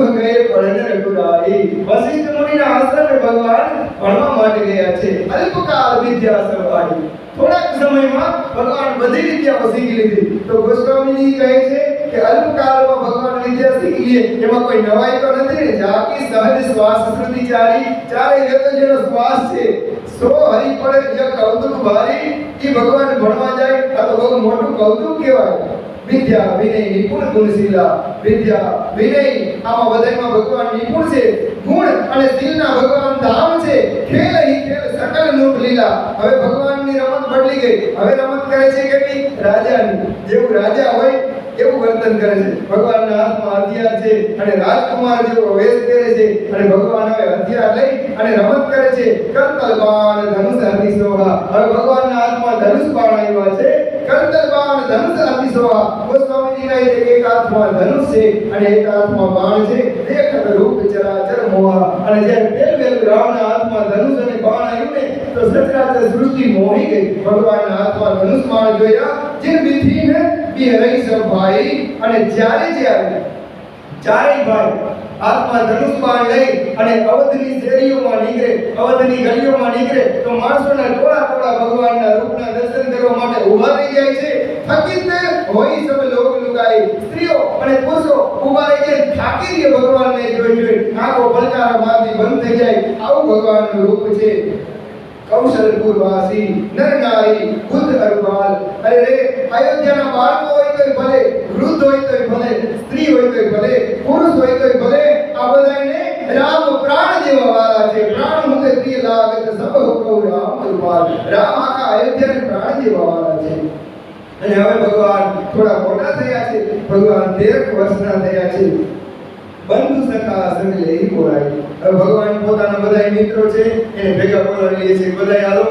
[SPEAKER 1] આવી વશિષ્ઠ મુનિના આશ્રમે ભગવાન ભણવા માટે ગયા છે અલ્પકાળ વિદ્યા સર્વાઈ થોડાક સમયમાં ભગવાન બધી વિદ્યાઓ શીખી લીધી તો ગોસ્વામીજી કહે છે કે અલ્પકાળમાં ભગવાન વિદ્યા શીખી લે એમાં કોઈ નવાઈ તો નથી ને જાકી સહજ શ્વાસ શ્રુતિ ચારે વેદો જેનો શ્વાસ છે સો હરી પડે જે કૌતુક ભારી એ ભગવાન ભણવા જાય આ તો બહુ મોટું કૌતુક કહેવાય વિદ્યા વિનય નિપુણ ગુણશીલા વિદ્યા વિનય આમાં બધામાં ભગવાન નિપુણ છે ગુણ અને શીલના ભગવાન ધામ છે ખેલ હી ખેલ સકલ લોક લીલા હવે ભગવાનની રમત બદલી ગઈ હવે રમત કરે છે કે રાજાની જેવું રાજા હોય એવું વર્તન કરે છે ભગવાનના હાથમાં હથિયાર છે અને રાજકુમાર જેવો વેશ પહેરે છે અને ભગવાન હવે હથિયાર લઈ અને રમત કરે છે કરતલ બાણ ધનુષ હરિશોહા હવે ભગવાનના હાથમાં ધનુષ બાણ આવ્યા છે કરતલ બાણ ધનુષ હરિશોહા ગોસ્વામીજી કહે છે કે એક હાથમાં ધનુષ છે અને એક હાથમાં બાણ છે દેખત રૂપ ચરાચર મોહ અને જ્યારે પેલ રાવણના હાથમાં ધનુષ અને બાણ આવ્યું ને તો સચરાચર સૃષ્ટિ મોહી ગઈ ભગવાનના હાથમાં ધનુષ બાણ જોયા જે વિધિ ને બિહરી સબ ભાઈ અને ચારેય ભાઈ હાથમાં ધનુષ બાણ લઈ અને અવધની શેરીઓમાં નીકળે અવધની ગલીઓમાં નીકળે તો માણસોના ટોળા ભગવાનના રૂપના દર્શન કરવા માટે ઊભા થઈ જાય છે થકિત હોય સબ લોક લુગાઈ સ્ત્રીઓ અને પુરુષો ઊભા રહી જાય થાકી ગયા ભગવાનને જોઈ આંખો પલકારા મારતી બંધ થઈ જાય આવું ભગવાનનું રૂપ છે કૌશલપુર વાસી નર નારી બુદ્ધ અરબાલ અરે રે અયોધ્યાના બાળકો હોય તોય ભલે વૃદ્ધ હોય તોય ભલે સ્ત્રી હોય તોય ભલે પુરુષ હોય તોય ભલે આ બધાને રામ પ્રાણ જેવા વાળા છે પ્રાણ મુકે પ્રિય લાગત સબ કહો રામ કૃપાલ રામ આખા અયોધ્યાને પ્રાણ જેવા વાળા છે અને હવે ભગવાન થોડા મોટા થયા છે ભગવાન 13 વર્ષના થયા છે બંધુ સખા સંગ લઈ બોલાય હવે ભગવાન પોતાના બધા મિત્રો છે એને ભેગા બોલાવી લે છે બધા હાલો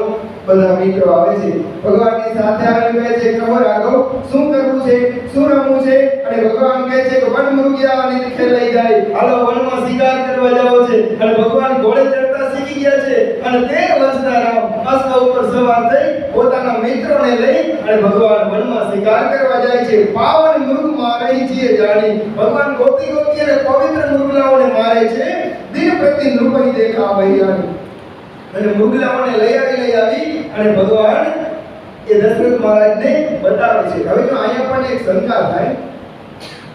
[SPEAKER 1] બધા મિત્રો આવે છે ભગવાનની સાથે આવીને કહે છે કહો રાઘવ શું કરવું છે શું રમવું છે અને ભગવાન કહે છે કે વન મૃગયા અને ખેલ લઈ જાય હાલો વનમાં શિકાર કરવા જાવ છે અને ભગવાન ઘોડે ચડતા શીખી ગયા છે અને 13 વર્ષના રામ અશ્વ ઉપર સવાર થઈ પોતાના મિત્રોને લઈ અને ભગવાન વનમાં શિકાર કરવા જાય છે પાવન મૃગ મારે છે જાણી ભગવાન ગોતી અને પવિત્ર મૃગલાઓને મારે છે દિન પ્રતિ નૃપઈ દેખા ભૈયાની અને મૃગલાઓને લઈ આવી અને ભગવાન એ દશરથ મહારાજને બતાવે છે હવે જો અહીંયા પણ એક શંકા થાય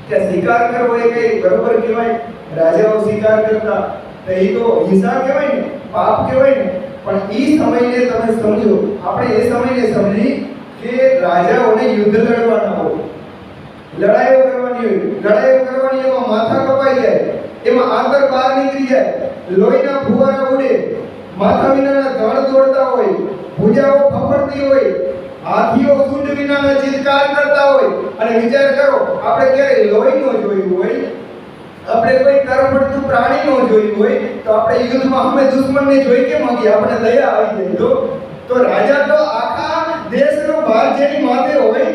[SPEAKER 1] કે શિકાર કરવો એ કઈ બરોબર કહેવાય રાજાઓ શિકાર કરતા તો એ તો હિંસા કહેવાય ને પાપ કહેવાય ને પણ એ સમયને તમે સમજો આપણે એ સમયને સમજી કે રાજાઓને યુદ્ધ લડવાના હોય લડાઈઓ કરવાની એમાં માથા કપાઈ જાય એમાં આંતર બહાર નીકળી જાય લોહીના ફુવારા ઉડે માથા વિનાના ધડ દોડતા હોય ભુજાઓ ફફડતી હોય હાથીઓ સૂંઢ વિનાના ચિત્કાર કરતા હોય અને વિચાર કરો આપણે ક્યારે લોહી નો જોયું હોય આપણે કોઈ તરફડતું પ્રાણી નો જોયું હોય તો આપણે યુદ્ધમાં અમે દુશ્મનને જોઈ કેમ હકી આપણે દયા આવી જાય તો રાજા તો આખા દેશનો ભાર જેની માથે હોય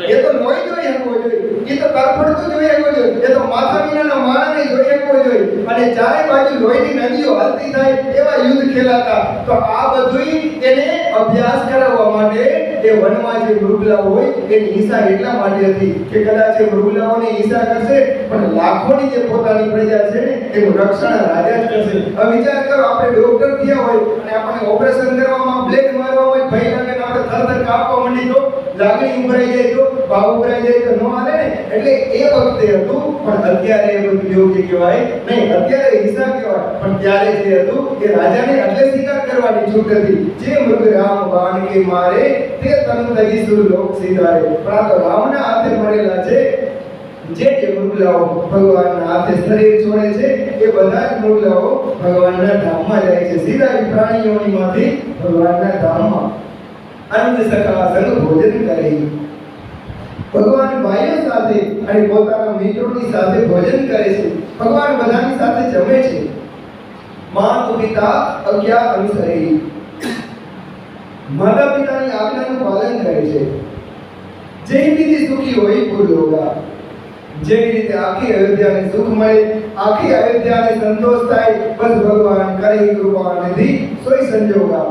[SPEAKER 1] એ તો લોહી જોઈ શકવો જોઈએ એ તો તરફડતું જોઈ શકવો જોઈએ એ તો માથા વિનાના માણસને જોઈ શકવો જોઈએ અને ચારે બાજુ લોહીની નદીઓ હલતી થાય એવા યુદ્ધ ખેલાતા તો આ બધું એને અભ્યાસ કરાવવા માટે એ વનમાં જે મૃગલાઓ હોય એની હિંસા એટલા માટે હતી કે કદાચ એ મૃગલાઓની હિંસા કરશે પણ લાખોની જે પોતાની પ્રજા છે ને એનું રક્ષણ રાજા જ કરશે હવે વિચાર કરો આપણે ડોક્ટર થયા હોય અને આપણે ઓપરેશન કરવામાં બ્લેડ મારવા હોય ભય લાગે ને આપણે થરથર કાપવા માંડી તો લાગણી ઉભરાઈ જાય તો ભાવ ઉભરાઈ જાય તો ન હાલે ને એટલે એ વખતે હતું પણ અત્યારે એ બધું યોગ્ય કહેવાય નહીં અત્યારે હિંસા કહેવાય પણ ત્યારે જે હતું કે રાજાને એટલે શિકાર કરવાની છૂટ હતી જે મૃગ રામ બાણ કે મારે તે તન તગી સુર લોક સિધારે પણ આ તો રામના હાથે મરેલા છે જે મૃગલાઓ ભગવાનના હાથે શરીર છોડે છે એ બધા જ મૃગલાઓ ભગવાનના ધામમાં જાય છે સીધા પ્રાણીઓમાંથી ભગવાનના ધામમાં આનંદ સખા સંગ ભોજન કરે ભગવાન ભાઈઓ સાથે અને પોતાના મિત્રોની સાથે ભોજન કરે છે ભગવાન બધાની સાથે જમે છે માતા પિતા આજ્ઞા અનુસરે માતા પિતાની આજ્ઞાનું પાલન કરે છે જે રીતે સુખી હોય પૂર્ણ હોગા જેવી રીતે આખી અયોધ્યાને સુખ મળે આખી અયોધ્યાને સંતોષ થાય બસ ભગવાન કરે કૃપા નિધિ સોય સંજોગા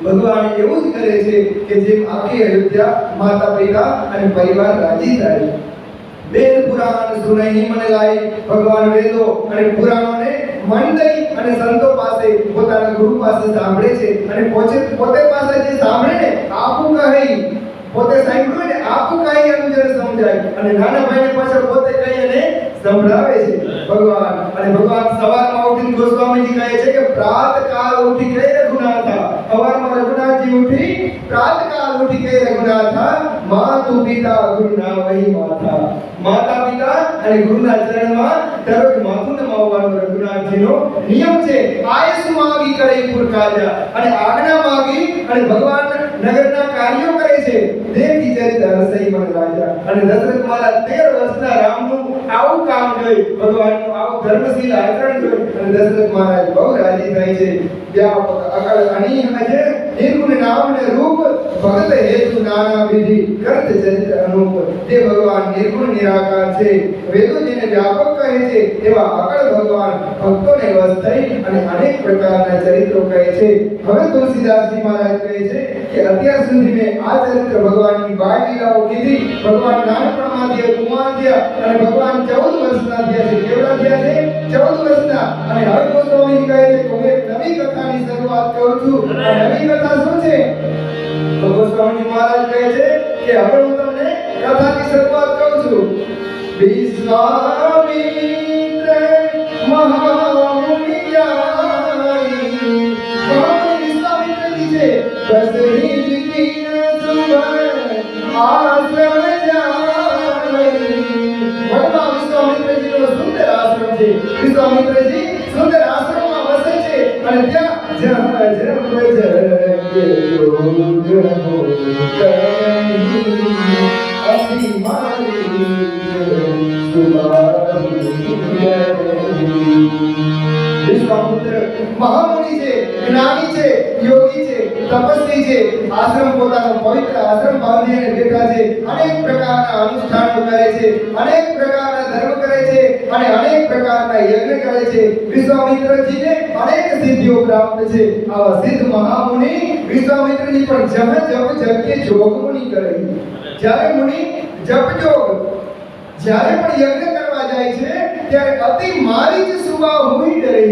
[SPEAKER 1] ભગવાન એવું જ કરે છે કે જેમ આખી અયોધ્યા માતા પિતા અને પરિવાર રાજી થાય વેદ પુરાણ સુનાઈ મને લાય ભગવાન વેદો અને પુરાણોને મંડળી અને સંતો પાસે પોતાના ગુરુ પાસે સાંભળે છે અને પોતે પાસે જે સાંભળે ને આપું કહે પોતે સાંભળ્યું ને આપું કહી અનુજને સમજાય અને નાના ભાઈને પાછળ પોતે કહી અને સંભળાવે છે ભગવાન. અને ભગવાન સવારમાં ઉઠીને ગોસ્વામીજી કહે છે કે પ્રાતકાળ ઉઠી કહે રઘુનાથા. સવારમાં રઘુનાથજી ઉઠી પ્રાતકાળ ઉઠી કહે રઘુનાથા માતુ પિતા ગુરુના વહી માથા. માતા પિતા અને ગુરુના ચરણમાં દરરોજ માથું નમાવવાનો રઘુનાથજીનો નિયમ છે. આયસ માગી કરે પુરકાજા અને આજ્ઞા માગી અને ભગવાન નગરના કાર્યો કરે છે. દેખી ચરિત હરસઈ મન રાજા. અને દશરથ મહારાજ 13 વર્ષના રામનું આવું કામ જોઈ, ભગવાનનું આવું ધર્મશીલ આચરણ જોઈ અને દશરથ મહારાજ બહુ રાજી થાય છે. વ્યાપક અકળ અનીહ અજય નિર્ગુણ નામ ને રૂપ ભગત હેતુ નાના વિધિ કરત ચરિત અનુપ. જે ભગવાન નિર્ગુણ નિરાકાર છે, વેદો જેને વ્યાપક કહે છે એવા અકળ ભગવાન ભક્તોને વશ થઈ અને અનેક પ્રકારના ચરિત્રો કહે છે. હવે તુલસીદાસજી મહારાજ કહે છે કે અત્યાર સુધી મેં આ ચરિત્ર ભગવાનની બાળ લીલાઓ કીધી. ભગવાન નાનપણમાં થયા, કુમાર થયા અને ભગવાન 14 વર્ષના થયા છે. કેવડા થયા છે? 14 વર્ષના. અને હવે ગોસ્વામી કહે છે કે હું એક નવી કથાની શરૂઆત કરું છું. આ નવી કથા શું છે? તો ગોસ્વામી મહારાજ કહે છે કે હવે હું તમને કથાની શરૂઆત કરું છું. વિશ્વામિત્ર મહામુનિ જ્ઞાની. મહામુનિ વિશ્વામિત્રજી છે. બસરી વિપિન સુવન આશ્રમ જાની. વડમાં વિશ્વામિત્રજીનો સુંદર આશ્રમ છે. વિશ્વામિત્રજી સુંદર આશ્રમમાં વસે છે અને ત્યાં જમ જમ જગે જોગ કરી અતિ મારી વિશ્વામિત્ર મહામુનિ છે, જ્ઞાની છે, યોગી છે, તપસ્વી છે. આશ્રમ પોતાનો પવિત્ર આશ્રમ બાંધીને બેઠા છે. અનેક પ્રકારના અનુષ્ઠાનો કરે છે, અનેક પ્રકારના ધર્મ કરે છે અને અનેક પ્રકારના યજ્ઞ કરે છે. વિશ્વામિત્રજીને અનેક સિદ્ધિઓ પ્રાપ્ત છે. આવા સિદ્ધ મહામુનિ વિશ્વામિત્રજી પણ જપ જપ જોગ મુનિ કરે. જ્યારે મુનિ જપ જોગ જ્યારે પણ યજ્ઞ કરવા જાય છે ત્યારે અતિ મારી જ સુવા હુઈ ડરે.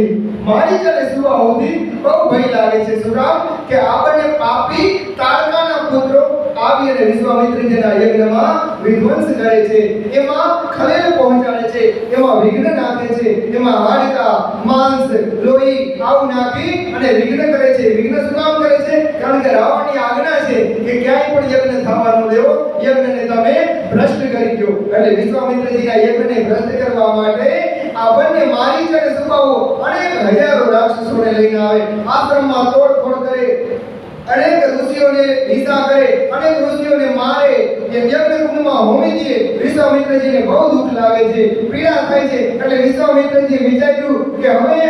[SPEAKER 1] મારી જ અને સુવા હુઈ બહુ ભય લાગે છે. શું કામ? કે આપણને પાપી તારકાના પુત્રો આવી અને વિશ્વામિત્રજીના યજ્ઞમાં વિધ્વંસ કરે છે, એમાં ખલેલ પહોંચાડે છે, એમાં વિઘ્ન નાખે છે, એમાં હાડકા માંસ લોહી આવું નાખી અને વિઘ્ન કરે છે. વિઘ્ન શું કામ કરે છે? કારણ કે રાવણની આજ્ઞા છે કે ક્યાંય પણ યજ્ઞ થવા ન દેવો, યજ્ઞને તમે ભ્રષ્ટ કરી દો. એટલે વિશ્વામિત્રજીના યજ્ઞને ભ્રષ્ટ કરવા માટે આ બંને મારીચ અને સુબાહુ અનેક હજારો રાક્ષસોને લઈને આવે, આશ્રમમાં તોડફોડ કરે, અનેક ઋષિઓને હિંસા કરે, અનેક ઋષિઓને મારે, યજ્ઞ કુંડમાં હોમી દે. વિશ્વામિત્રજીને બહુ દુઃખ લાગે છે, પીડા થાય છે. એટલે વિશ્વામિત્રજીએ વિચાર્યું કે હવે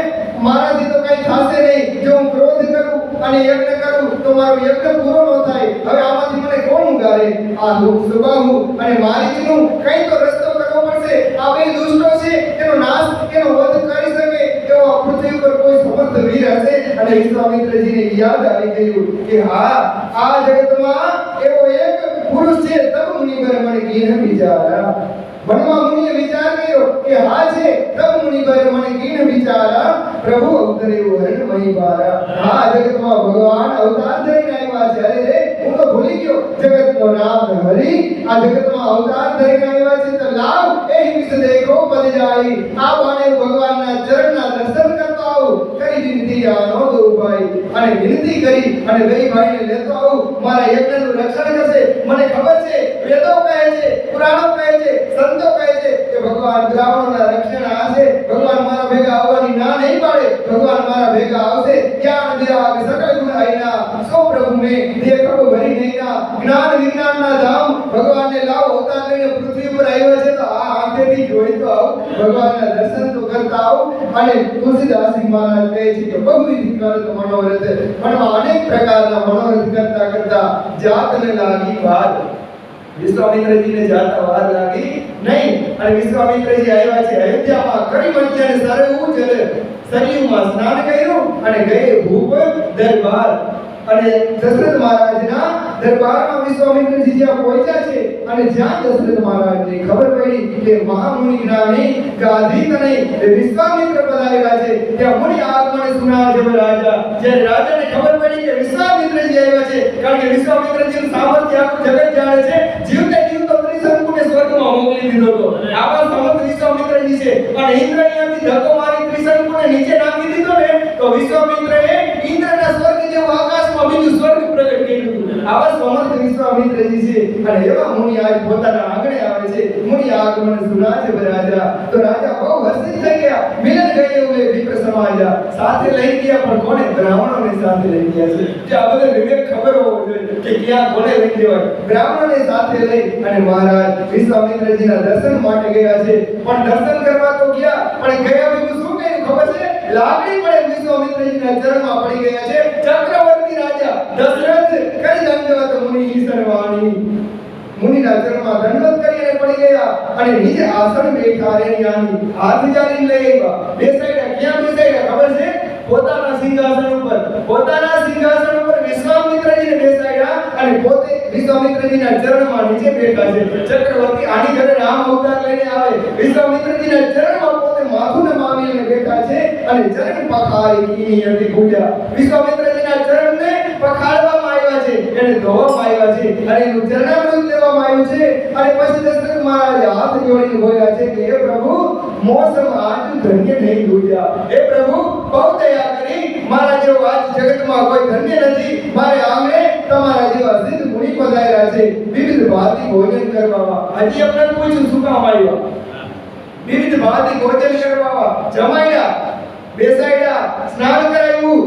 [SPEAKER 1] મારાથી તો કઈ થશે નહીં. જો હું ક્રોધ કરું અને યજ્ઞ કરું તો મારો યજ્ઞ પૂરો ન થાય. હવે આમાંથી મને કોણ ઉગારે? આ સુબાહુ અને મારીચનું કઈ તો રસ્તો કરવો પડશે. આ બે દુષ્ટો છે, એનો નાશ, એનો વધ કરી શકે એવો પૃથ્વી પર કોઈ સમર્થ વીર હશે. અને વિશ્વામિત્રજીને યાદ આવી ગયું કે હા, આ જગતમાં એવો એક પુરુષ છે. તબ મુનિવર મને કીન વિચારા. વનમાં મુનિએ વિચાર કર્યો કે હા છે. તબ મુનિવર મને કીન વિચારા પ્રભુ અવતર્યો હરણમય બારા. આ જગતમાં ભગવાન અવતાર ધરીને આવ્યા છે. અરે રે, હું તો ભૂલી ગયો. જગતનો નાથ હરિ આ જગતમાં અવતાર ધરીને આવ્યા છે. તો લાવ એ વિષ દેખો પદ જાય. આ બાને ભગવાનના ચરણના દર્શન કરતો આવું. કરી વિનંતી આનો દો ભાઈ. અને વિનંતી કરી અને બે ભાઈને લેતો આવું. મારા યજ્ઞનું રક્ષણ કરશે. મને ખબર છે, વેદો કહે છે, પુરાણો કહે છે, સંતો કહે છે કે ભગવાન બ્રાહ્મણોના રક્ષણ આ છે. ભગવાન મારા ભેગા આવવાની ના નહીં પાડે. ભગવાન મારા ભેગા આવશે. જ્ઞાન વિરાગ સકળ ગુણ આઈના સો પ્રભુ મે દેખબ ભરી નહીના. જ્ઞાન વિજ્ઞાનના ધામ ભગવાનને લાવ અવતાર લઈને પૃથ્વી પર આવ્યા છે. તો આ આંખેથી જોઈ તો આવ, ભગવાનના દર્શન તો કરતા આવ. અને તુલસીદાસજી મહારાજ કહે છે કે બહુવિધ કરત મનોરથ. મનમાં અનેક પ્રકારના મનોરથ કરતા કરતા જાતને લાગી વાર. વિશ્વામિત્રજીને જાતા વાર લાગી નહીં. અને વિશ્વામિત્રજી આવ્યા છે અયોધ્યામાં. કડી મધ્યને સરયું જલે સરયુમાં સ્નાન કર્યું અને ગયે ભૂપ દરબાર. અને દશરથ મહારાજના દરબારમાં વિશ્વામિત્રજી જ્યાં પહોંચ્યા છે અને જ્યાં દશરથ મહારાજને ખબર પડી કે મહામુનિ જ્ઞાની ગાદી તને વિશ્વામિત્ર પધારેલા છે, ત્યાં મુનિ આગમન સુના જબ રાજા. જ્યારે રાજાને ખબર પડી કે વિશ્વામિત્રજી આવ્યા છે, કારણ કે વિશ્વામિત્રજીનું સામર્થ્ય આખું જગત જાણે છે, જીવતે જીવતો ત્રિશંકુને સ્વર્ગમાં મોકલી દીધો હતો. આવા સમર્થ વિશ્વામિત્રજી છે અને ઇન્દ્ર અહીંયાથી ધક્કો મારી ત્રિશંકુને નીચે નાખી દીધો ને તો વિશ્વામિત્રએ ઇન્દ્રના સ્વર્ગ જેવું આકાશમાં બીજું સ્વર્ગ પ્રગટ કર્યું હતું. આવા સમર્થ વિશ્વામિત્રજી છે અને એવા મુનિ આજ પોતાના આંગણે આવે છે. મુનિ આગમન સુના જબ રાજા. તો રાજા બહુ હર્ષિત થઈ ગયા. મિલન ગયે ઉલે વિપ્ર સમાજા. સાથે લઈ ગયા પણ કોને? બ્રાહ્મણોને સાથે લઈ ગયા છે. જે આ બધો વિવેક ખબર હોવો જોઈએ કે ક્યાં કોને લઈ જવાય. બ્રાહ્મણોને સાથે લઈ અને મહારાજ વિશ્વામિત્રજીના દર્શન માટે ગયા છે. પણ દર્શન કરવા તો ગયા પણ ગયા બીજું શું કર્યું ખબર છે? લાગણી પડે વિશ્વામિત્રજીના ચરણમાં પડી ગયા છે. ચક્રવર્તી રાજા દશરથ કરી દંડવત મુનિ સર્વાણી. મુનિના ચરણમાં દંડવત કરીને પડી ગયા અને નીચે આસન બેઠા રે યાની હાથ જાળી લઈ આવ્યા. બેસાડ્યા. ક્યાં બેસાડ્યા ખબર છે? પોતાના સિંહાસન ઉપર. પોતાના સિંહાસન ઉપર વિશ્વામિત્રજીને બેસાડ્યા અને પોતે વિશ્વામિત્રજીના ચરણમાં નીચે બેઠા છે. ચક્રવર્તી આની ઘરે રામ અવતાર લઈને આવે. વિશ્વામિત્રજીના ચરણમાં પોતે માથું નમાવીને બેઠા છે અને ચરણ પખારી કીની હતી પૂજા. વિશ્વામિત્રજીના ચરણને પખાળવામાં આવ્યા છે, એને ધોવામાં આવ્યા છે અને એનું ચરણામૃત લેવામાં આવ્યું છે. અને પછી દશરથ મહારાજે હાથ જોડીને બોલ્યા છે કે હે પ્રભુ, મોસમ આજ ધન્ય નહીં દુજા. હે પ્રભુ, બહુ દયા કરી. મારા જેવો આજ જગતમાં કોઈ ધન્ય નથી. મારે આંગણે તમારા જેવા સિદ્ધ મુનિ પધાર્યા છે વિવિધ ભાતી ભોજન કરવામાં. હજી અમને પૂછ્યું શું કામ આવ્યા? વિવિધ ભાતી ભોજન કરવા જમાડ્યા, બેસાડ્યા, સ્નાન કરાવ્યું,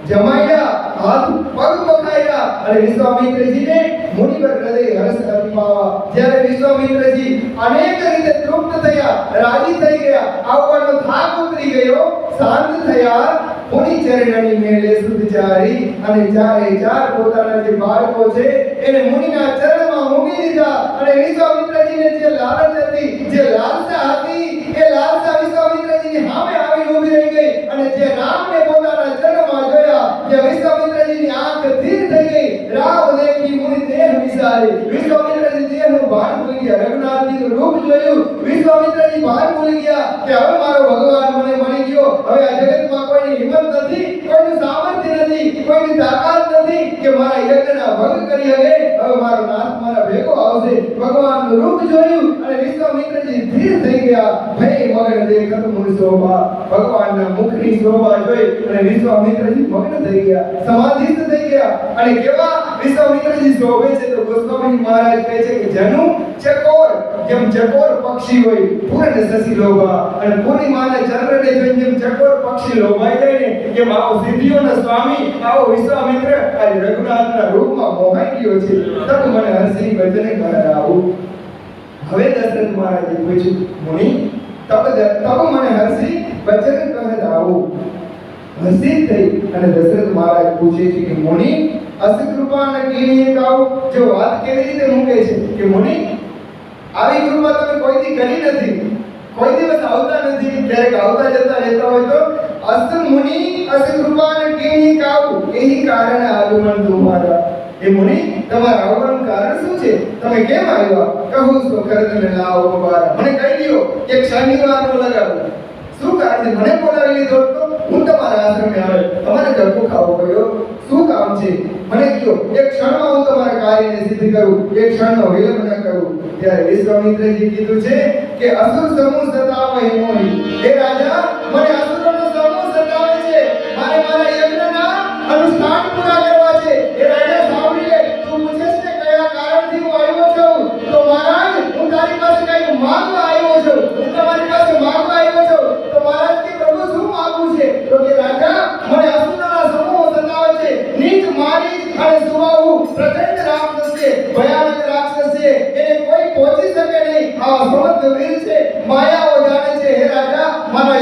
[SPEAKER 1] જમાડ્યા, હાથ પગ પખાડ્યા અને વિશ્વામિત્રજીને મુનિવર હૃદય હર્ષ અર્પાવા. જ્યારે વિશ્વામિત્રજી અનેક રીતે તૃપ્ત થયા, રાજી થઈ ગયા, આવવાનો થાક ઉતરી ગયો, શાંત થયા, મુનિ ચરણની મેળે સુધચારી અને ચારે ચાર પોતાના જે બાળકો છે એને મુનિના ચરણમાં મૂકી દીધા. અને વિશ્વામિત્રજીને જે લાલચ હતી, જે લાલસા હતી, એ લાલસા વિશ્વામિત્રજીની સામે આવીને ઊભી રહી ગઈ. અને જે રામને પોતાના ચરણમાં જોયા, જે વિશ્વામિત્રજીની આંખ સ્થિર થઈ ગઈ. રામ દેખી મુનિ દેહ વિસારી. વિશ્વામિત્રજી દેહનું ભાન ભૂલી ગયા. રઘુનાથજીનું રૂપ જોયું. વિશ્વામિત્રજી ભાન ભૂલી ગયા કે હવે મારો ભગવાન મને મળી ગયો. હવે આ જગતમાં કોઈની હિંમત નથી, કોઈનું સામર્થ્ય નથી, કોઈની તાકાત નથી કે મારા યજ્ઞના ભંગ કરી શકે. હવે મારો નાથ મારા ભેગો આવશે. ભગવાનનું રૂપ જોયું અને વિશ્વામિત્રજી સ્થિર થઈ ગયા. ભય મગન દેખત મુનિ શોભા. ભગવાનના મુખની શોભા જોઈ અને વિશ્વામિત્રજી મગ્ન થઈ ગયા, સમાધિસ્થ થઈ ગયા. અને કેવા વિશ્વામિત્રજી શોભે છે તો ગોસ્વામી મહારાજ કહે છે કે જનુ ચકોર, જેમ ચકોર પક્ષી હોય પૂર્ણ શશી લોભા. અને પૂર્ણિમાના ચંદ્રને જોઈને જેમ ચકોર પક્ષી લોભાઈ જાય ને એમ આવો સિદ્ધિઓનો સ્વામી, આવો વિશ્વામિત્ર આ રઘુનાથના રૂપમાં મોહાઈ ગયો છે. તબ મને હર્ષી વચને કરાવું. હવે દશરથ મહારાજે પૂછ્યું, મુનિ તબ મને હર્ષી વચન કરાવું. હર્ષિત થઈ અને દશરથ મહારાજ પૂછે છે કે મુનિ અસ કૃપા ન કીની કાઉ. જો વાત કેવી રીતે મૂકે છે કે મુનિ આવી કૃપા તમે કોઈથી કરી નથી, કોઈ દિવસ આવતા નથી, ક્યારેક આવતા જતા રહેતા હોય તો અસ મુનિ અસ કૃપા ન કીની કાઉ. એહી કારણ આગમન તમારા. એ મુનિ તમારા આવવાનું કારણ શું છે? તમે કેમ આવ્યા? કહું તો કરતને લાવો મુબારક. મને કહી દો કે શનિવારનો લગાવો. શું કારણ છે? મને બોલાવી લીધો તો હું તમારા આશ્રમે આવે, તમારે ધક્કો ખાવો પડ્યો. શું કામ છે મને કહો. એક ક્ષણમાં હું તમારા કાર્યને સિદ્ધ કરું, એક ક્ષણનો વિલંબ ન કરું. ત્યારે વિશ્વામિત્રજી કીધું છે કે અસુર સમૂહ સતાવે મોહી. હે રાજા, મને અસુરોનો સમૂહ સતાવે છે. મારે મારા યજ્ઞના અનુષ્ઠાન પૂરા કરવા છે. હે રાજા સાંભળી લે. તું પૂછે છે કયા કારણથી હું આવ્યો છું? તો મહારાજ, હું તારી પાસે કંઈક માંગવા આવ્યો છું. હું તમારી પાસે માંગવા આવ્યો છું. તો મહારાજ કે પ્રભુ શું માંગવું છે? તો કે રાજા, મને અસુરોના સમૂહ સતાવે છે. નીચ મારી અને સુવાહુ પ્રચંડ રાક્ષસ છે, ભયાનક રાક્ષસ છે, એને કોઈ પહોંચી શકે નહીં. આ સમર્થ વીર છે, માયાઓ જાણે છે. હે રાજા, મારા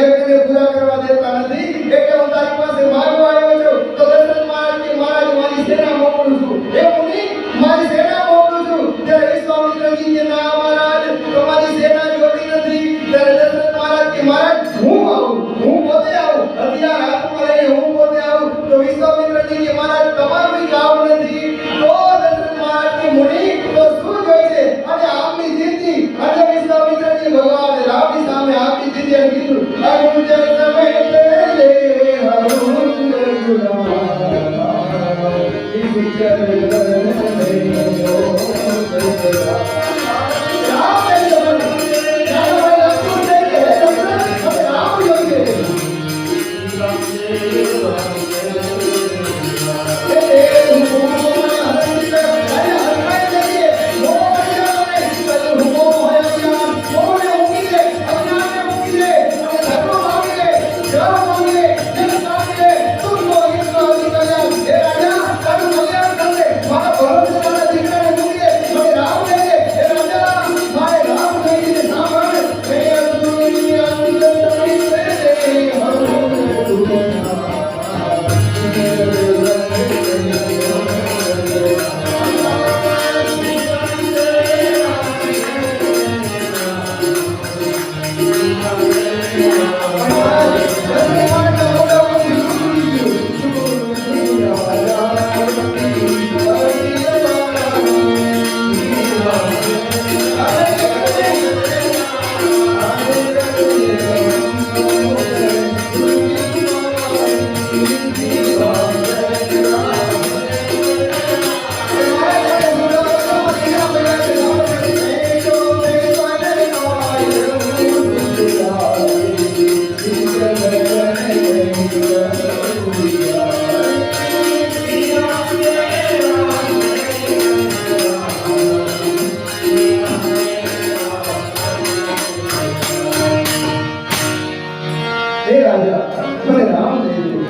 [SPEAKER 1] રાજા મને રામ દઈ દો.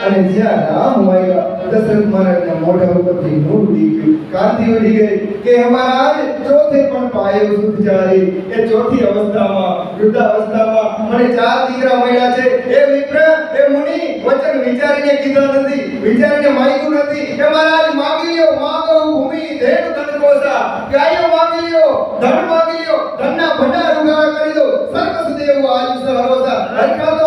[SPEAKER 1] અને જ્યાં રામ આવ્યા દશરથ મહારાજના મોઢા ઉપરથી નૂર ઉડી ગયું, કાંતિ ઉડી ગઈ કે હે મહારાજ ચોથે પણ પાયો સુધ ચારી. એ ચોથી અવસ્થામાં વૃદ્ધાવસ્થામાં મને 4 દીકરા મળ્યા છે. એ વિપ્ર એ મુનિ વચન વિચારીને કીધા નથી, વિચારીને માંગ્યું નથી. હે મહારાજ માંગી લ્યો, માંગો ભૂમિ ધેનુ ધન કોસા, ગાયો માંગી લ્યો, ધન માંગી લ્યો, ધનના ભંડાર ઉગાડા કરી દો. સર્કસ દેવ આયુષ હરોસા, હરખાતો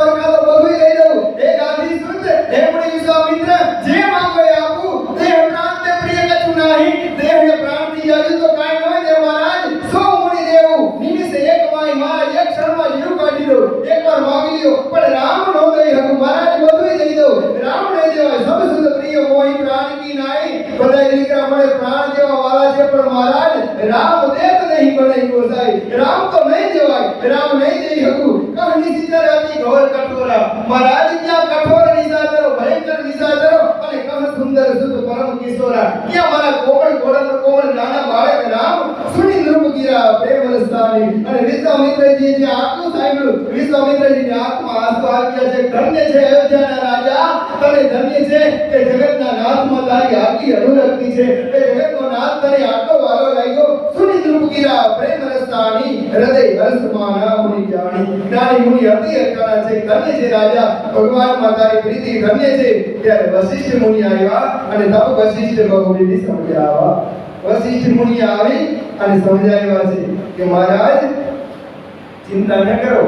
[SPEAKER 1] બધું લઈ દઉં. એ ગાંધી સુત હે મુનિ વિશ્વામિત્ર જે માંગો એ આપું. દેહ પ્રાણ તે પ્રિય કછું નહીં, દેહને પ્રાણથી જાજુ તો કાંઈ ન હોય. દેવ મહારાજ સો મુનિ દેવું નિમિષે એક માય મહારાજ એક ક્ષણમાં જીવ કાઢી દો. એકવાર માંગી લ્યો પણ રામ નો દઈ હકું. મહારાજ બધું દઈ દઉં, રામ નહીં દેવાય. સબ સુધ પ્રિય મોહી પ્રાણ કી નાઈ. બધા દીકરા મને પ્રાણ જેવા વાલા છે પણ મહારાજ રામ દેત નહીં બને ગોસાઈ. રામ તો નહીં દેવાય, રામ નહીં દઈ હકું. કહ નિશિચર હતી ઘોર કઠોરા. મહારાજ ક્યાં કઠોર નિશાચરો, ભયંકર નિશાચરો અને કહ સુંદર સુત પરમ કિશોરા. ક્યાં મારા કોમળ નાના બાળક રામ સુની નૃપ ગીરા પ્રેમ રસ્તાની. અને વિશ્વામિત્રજી જે આટલું સાંભળ્યું, વિશ્વામિત્રજીની આંખમાં આંસુ આવી ગયા છે. ધન્ય છે અયોધ્યાના રાજા, તને ધન્ય છે કે જગતના નાથમાં તારી આટલી અનુરક્તિ છે. એ જગતનો નાથ તને આટલો વાલો લાગ્યો. સુની નૃપ ગીરા પ્રેમ રસ્તાની, હૃદય હર્ષમાં ના મુનિ જાણી. જ્ઞાની મુનિ અતિ અકાળા છે. ધન્ય છે રાજા, ભગવાનમાં તારી પ્રીતિ ધન્ય છે. ત્યારે વશિષ્ઠ મુનિ આવ્યા અને તપ વશિષ્ઠ બહુવિધિ સમજાવવા. વશિષ્ઠ મુનિ આવી અને સમજાવ્યા છે કે મહારાજ ચિંતા ન કરો,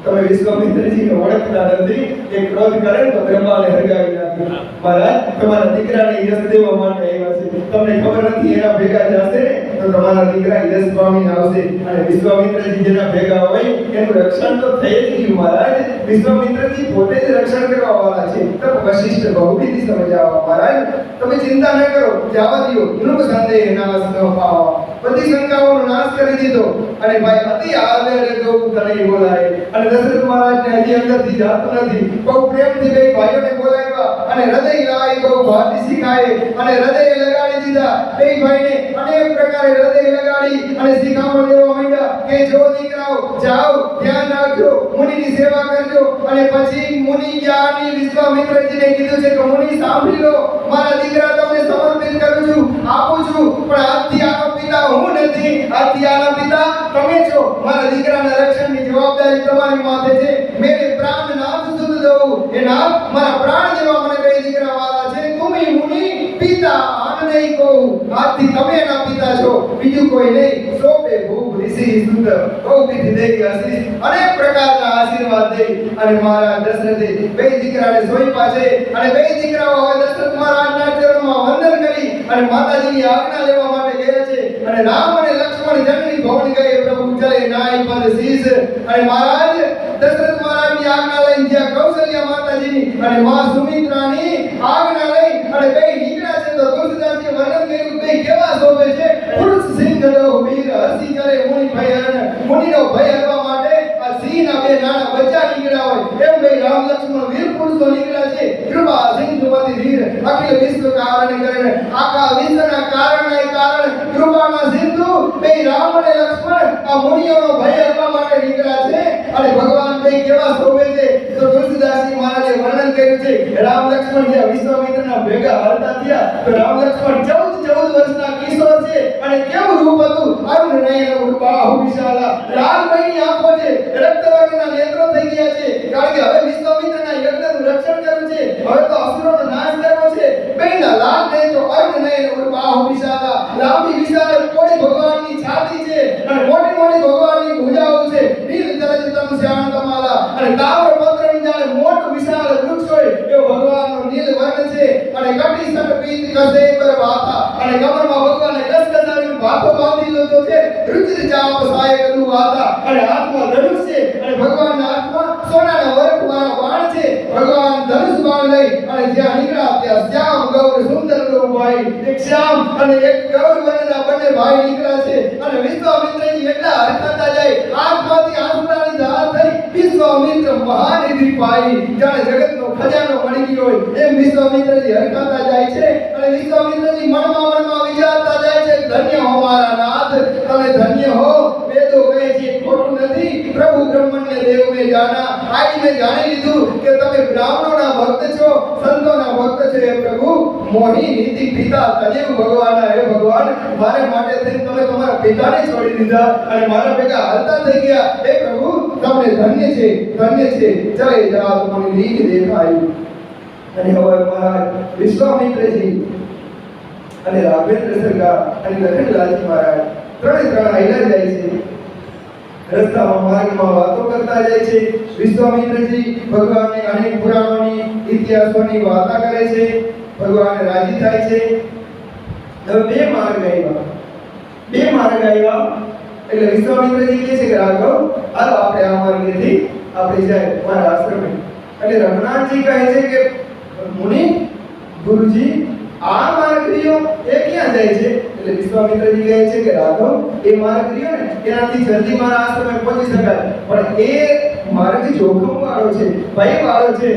[SPEAKER 1] તમે વિશ્વામિત્રજીને ઓળખતા નથી. એ ક્રોધ કરે તો બ્રહ્માને હરગાવી નાખે. મહારાજ તમારા દીકરાને યશ દેવા માટે આવ્યા છે. તમને ખબર નથી એના ભેગા જશે તો તમારા દીકરા યશ પામીને આવશે. અને વિશ્વામિત્રજી જેના ભેગા હોય એનું રક્ષણ તો થઈ જ ગયું. મહારાજ વિશ્વામિત્રજી પોતે જ રક્ષણ કરવા વાળા છે. તો વશિષ્ઠ બહુવિધિ સમજાવવા. મહારાજ તમે ચિંતા ન કરો, જવા દો. નૃપ સંદેહ નાશ ન પાવા. બધી શંકાઓનો નાશ કરી દીધો. અને ભાઈ અતિ આદરે ગૌ તને બોલાય. અને દશરથ મહારાજને હજી અંદરથી જાતું નથી. બહુ પ્રેમથી બે ભાઈઓને બોલાવ્યા અને હૃદય લાય બહુ ભાતી શીખાય. અને હૃદય લગાડી દીધા. બે ભાઈને અનેક પ્રકારે હૃદય લગાડી અને શીખામણ દેવા માંડ્યા કે જો દીકરાઓ જાઓ, ધ્યાન રાખજો, મુનિની સેવા કરજો. અને પછી મુનિ જ્ઞાની વિશ્વામિત્રજીને કીધું છે કે મુનિ સાંભળી લો, મારા દીકરા તમને સમર્પિત કરું છું, આપું છું. પણ આજથી આનો પિતા હું નથી, આજથી આના પિતા તમે છો. મારા દીકરાના રક્ષણની જવાબદારી તમારી માથે છે. મેરે પ્રાણ નાથ સુધ દઉં. એ નાથ મારા પ્રાણ જેવા મને બે દીકરા વાળા છે. તુમી મુનિ પિતા આન નહીં કહું. આજથી તમે એના પિતા છો, બીજું કોઈ નહીં. સોપે ભૂપ ઋષિ સુંદર બહુ વિધિ દેવી આશીષ, અનેક પ્રકારના આશીર્વાદ દે. અને મહારાજ દશરથે બે દીકરાને સોંપ્યા છે. અને બે દીકરાઓ હવે દશરથ મહારાજના ચરણમાં વંદન કરી અને માતાજીની આજ્ઞા લેવા માટે ગયા છે. અને રામ અને લક્ષ્મણ જનની ભવન ગયે પ્રભુ ચલે નાય પદ શીશ. અને મહારાજ દશરથ મહારાજની આજ્ઞા લઈને જ્યાં કૌશલ્યા માતાજીની અને માં સુમિત્રાની આજ્ઞા લઈ અને બે નીકળ્યા છે. તો તુલસીદાસજીએ વર્ણન કર્યું બે કેવા શોભે છે. પુરુષ સિંહ ગદો વીર હસી કરે મુનિ ભય હરણ. મુનિનો ભય હરવા માટે આ સિંહના બે નાના બચ્ચા નીકળ્યા હોય એમ બે રામ લક્ષ્મણ વીર પુરુષો નીકળ્યા છે. કૃપા સિંધુમતી ધીર અખિલ વિશ્વ કારણ કરે. આખા વિશ્વના કારણે કારણ કૃપાના સિંધુ બે રામ અને લક્ષ્મણ આ મુનિઓનો ભય હરવા માટે નીકળ્યા છે. અને ભગવાન બે કેવા શોભે છે. તો તુલસીદાસજી મહારાજે વર્ણન કર્યું છે. રામ લક્ષ્મણ જે વિશ્વામિત્રના ભેગા હરતા થયા તો રામ લક્ષ્મણ 14 વર્ષના કિશોર છે. અને કેવું રૂપ હતું. અરુણ નયન બાહુ વિશાલા, લાલ મયની આંખો છે, રક્તવર્ણના નેત્રો થઈ ગયા છે. કારણ કે હવે વિશ્વામિત્રના યજ્ઞનું રક્ષણ કરવું છે. હવે તો અસુરોનો નાશ કરવો છે. બેના લાલ નેત્રો, અરુણ નયન બાહુ વિશાલા, લાંબી વિશાળ કોડી ભગવાનની છાતી છે. અને મોટી મોટી ભગવાનની ભુજાઓ છે. નીલ જલજ તમ શ્યામ કમાલા. અને તામ્ર પત્રની જાણે મોટું વિશાળ વૃક્ષ હોય એવો ભગવાનનો નીલ વર્ણ છે. અને કટી સટ પીત કસે પર વાતા. અને કમરમાં ભગવાને કસકસાવીને ભાથો બાંધી લીધો છે. રુચિર ચાપ સાય કદુ વાતા. અને હાથમાં ધનુષ છે. અને ભગવાનના હાથમાં સોનાના વર્ક વાળા બાણ છે. ભગવાન ધનુષ બાણ લઈ અને જ્યાં નીકળ્યા ત્યાં શ્યામ ગૌર સુંદર ભાઈ, એક શ્યામ અને એક ગૌર વર્ણના બંને ભાઈ નીકળ્યા છે. અને વિશ્વામિત્રજી એટલા હરખાતા જાય, આંખમાંથી આંસુડાની ધાર થઈ. વિશ્વામિત્ર મહાનિધિ પાઈ, જાણે જગતનો ખજાનો મળી ગયો હોય એમ વિશ્વામિત્રજી હરખાતા જાય છે. અને વિશ્વામિત્રજી મનમાં વિચારતા જાય છે, ધન્ય હો મારા નાથ, તમે ધન્ય હો. વેદો કહે છે ખોટું નથી. પ્રભુ બ્રહ્મણ तुमने देव में जाना आज मैं जाने લીધું કે તમે બ્રાહ્મણોના ભક્ત છો સંતોના ભક્ત છો હે પ્રભુ મોહી નીતિ પિતા તજેવ ભગવાન હે ભગવાન મારે માટે થઈને તમે તમારા પિતાને છોડી દીધા અને મારા ભેગા હાલતા થઈ ગયા હે પ્રભુ તમને ધન્ય છે ચલે જાઓ તમને લીક દેખાયું અને હવે મહારાજ વિશ્વામિત્રજી અને રાઘવેન્દ્ર સરકાર અને લખનલાલજી મહારાજ ત્રણ આયલા જાય છે રસ્તામાં માર્ગમાં વાતો કરતા જાય છે વિશ્વામિત્રજી ભગવાનને અનેક પુરાણોની ઇતિહાસોની વાતો કરે છે ભગવાન રાજી થાય છે હવે બે માર્ગ આવ્યા એટલે વિશ્વામિત્રજી કહે છે કે રાઘવ હાલો આપણે આ માર્ગેથી આપણે જાય મારા આશ્રમે એટલે રઘુનાથજી કહે છે કે મુનિ ગુરુજી આ માર્ગ રહ્યો એ ક્યાં જાય છે એટલે વિશ્વામિત્રજી કહે છે કે રાઘવ એ માર્ગ રહ્યો ને એનાથી જલ્દી મારા આશ્રમે પહોંચી શકાય પણ એ માર્ગ જોખમ વાળો છે ભય વાળો છે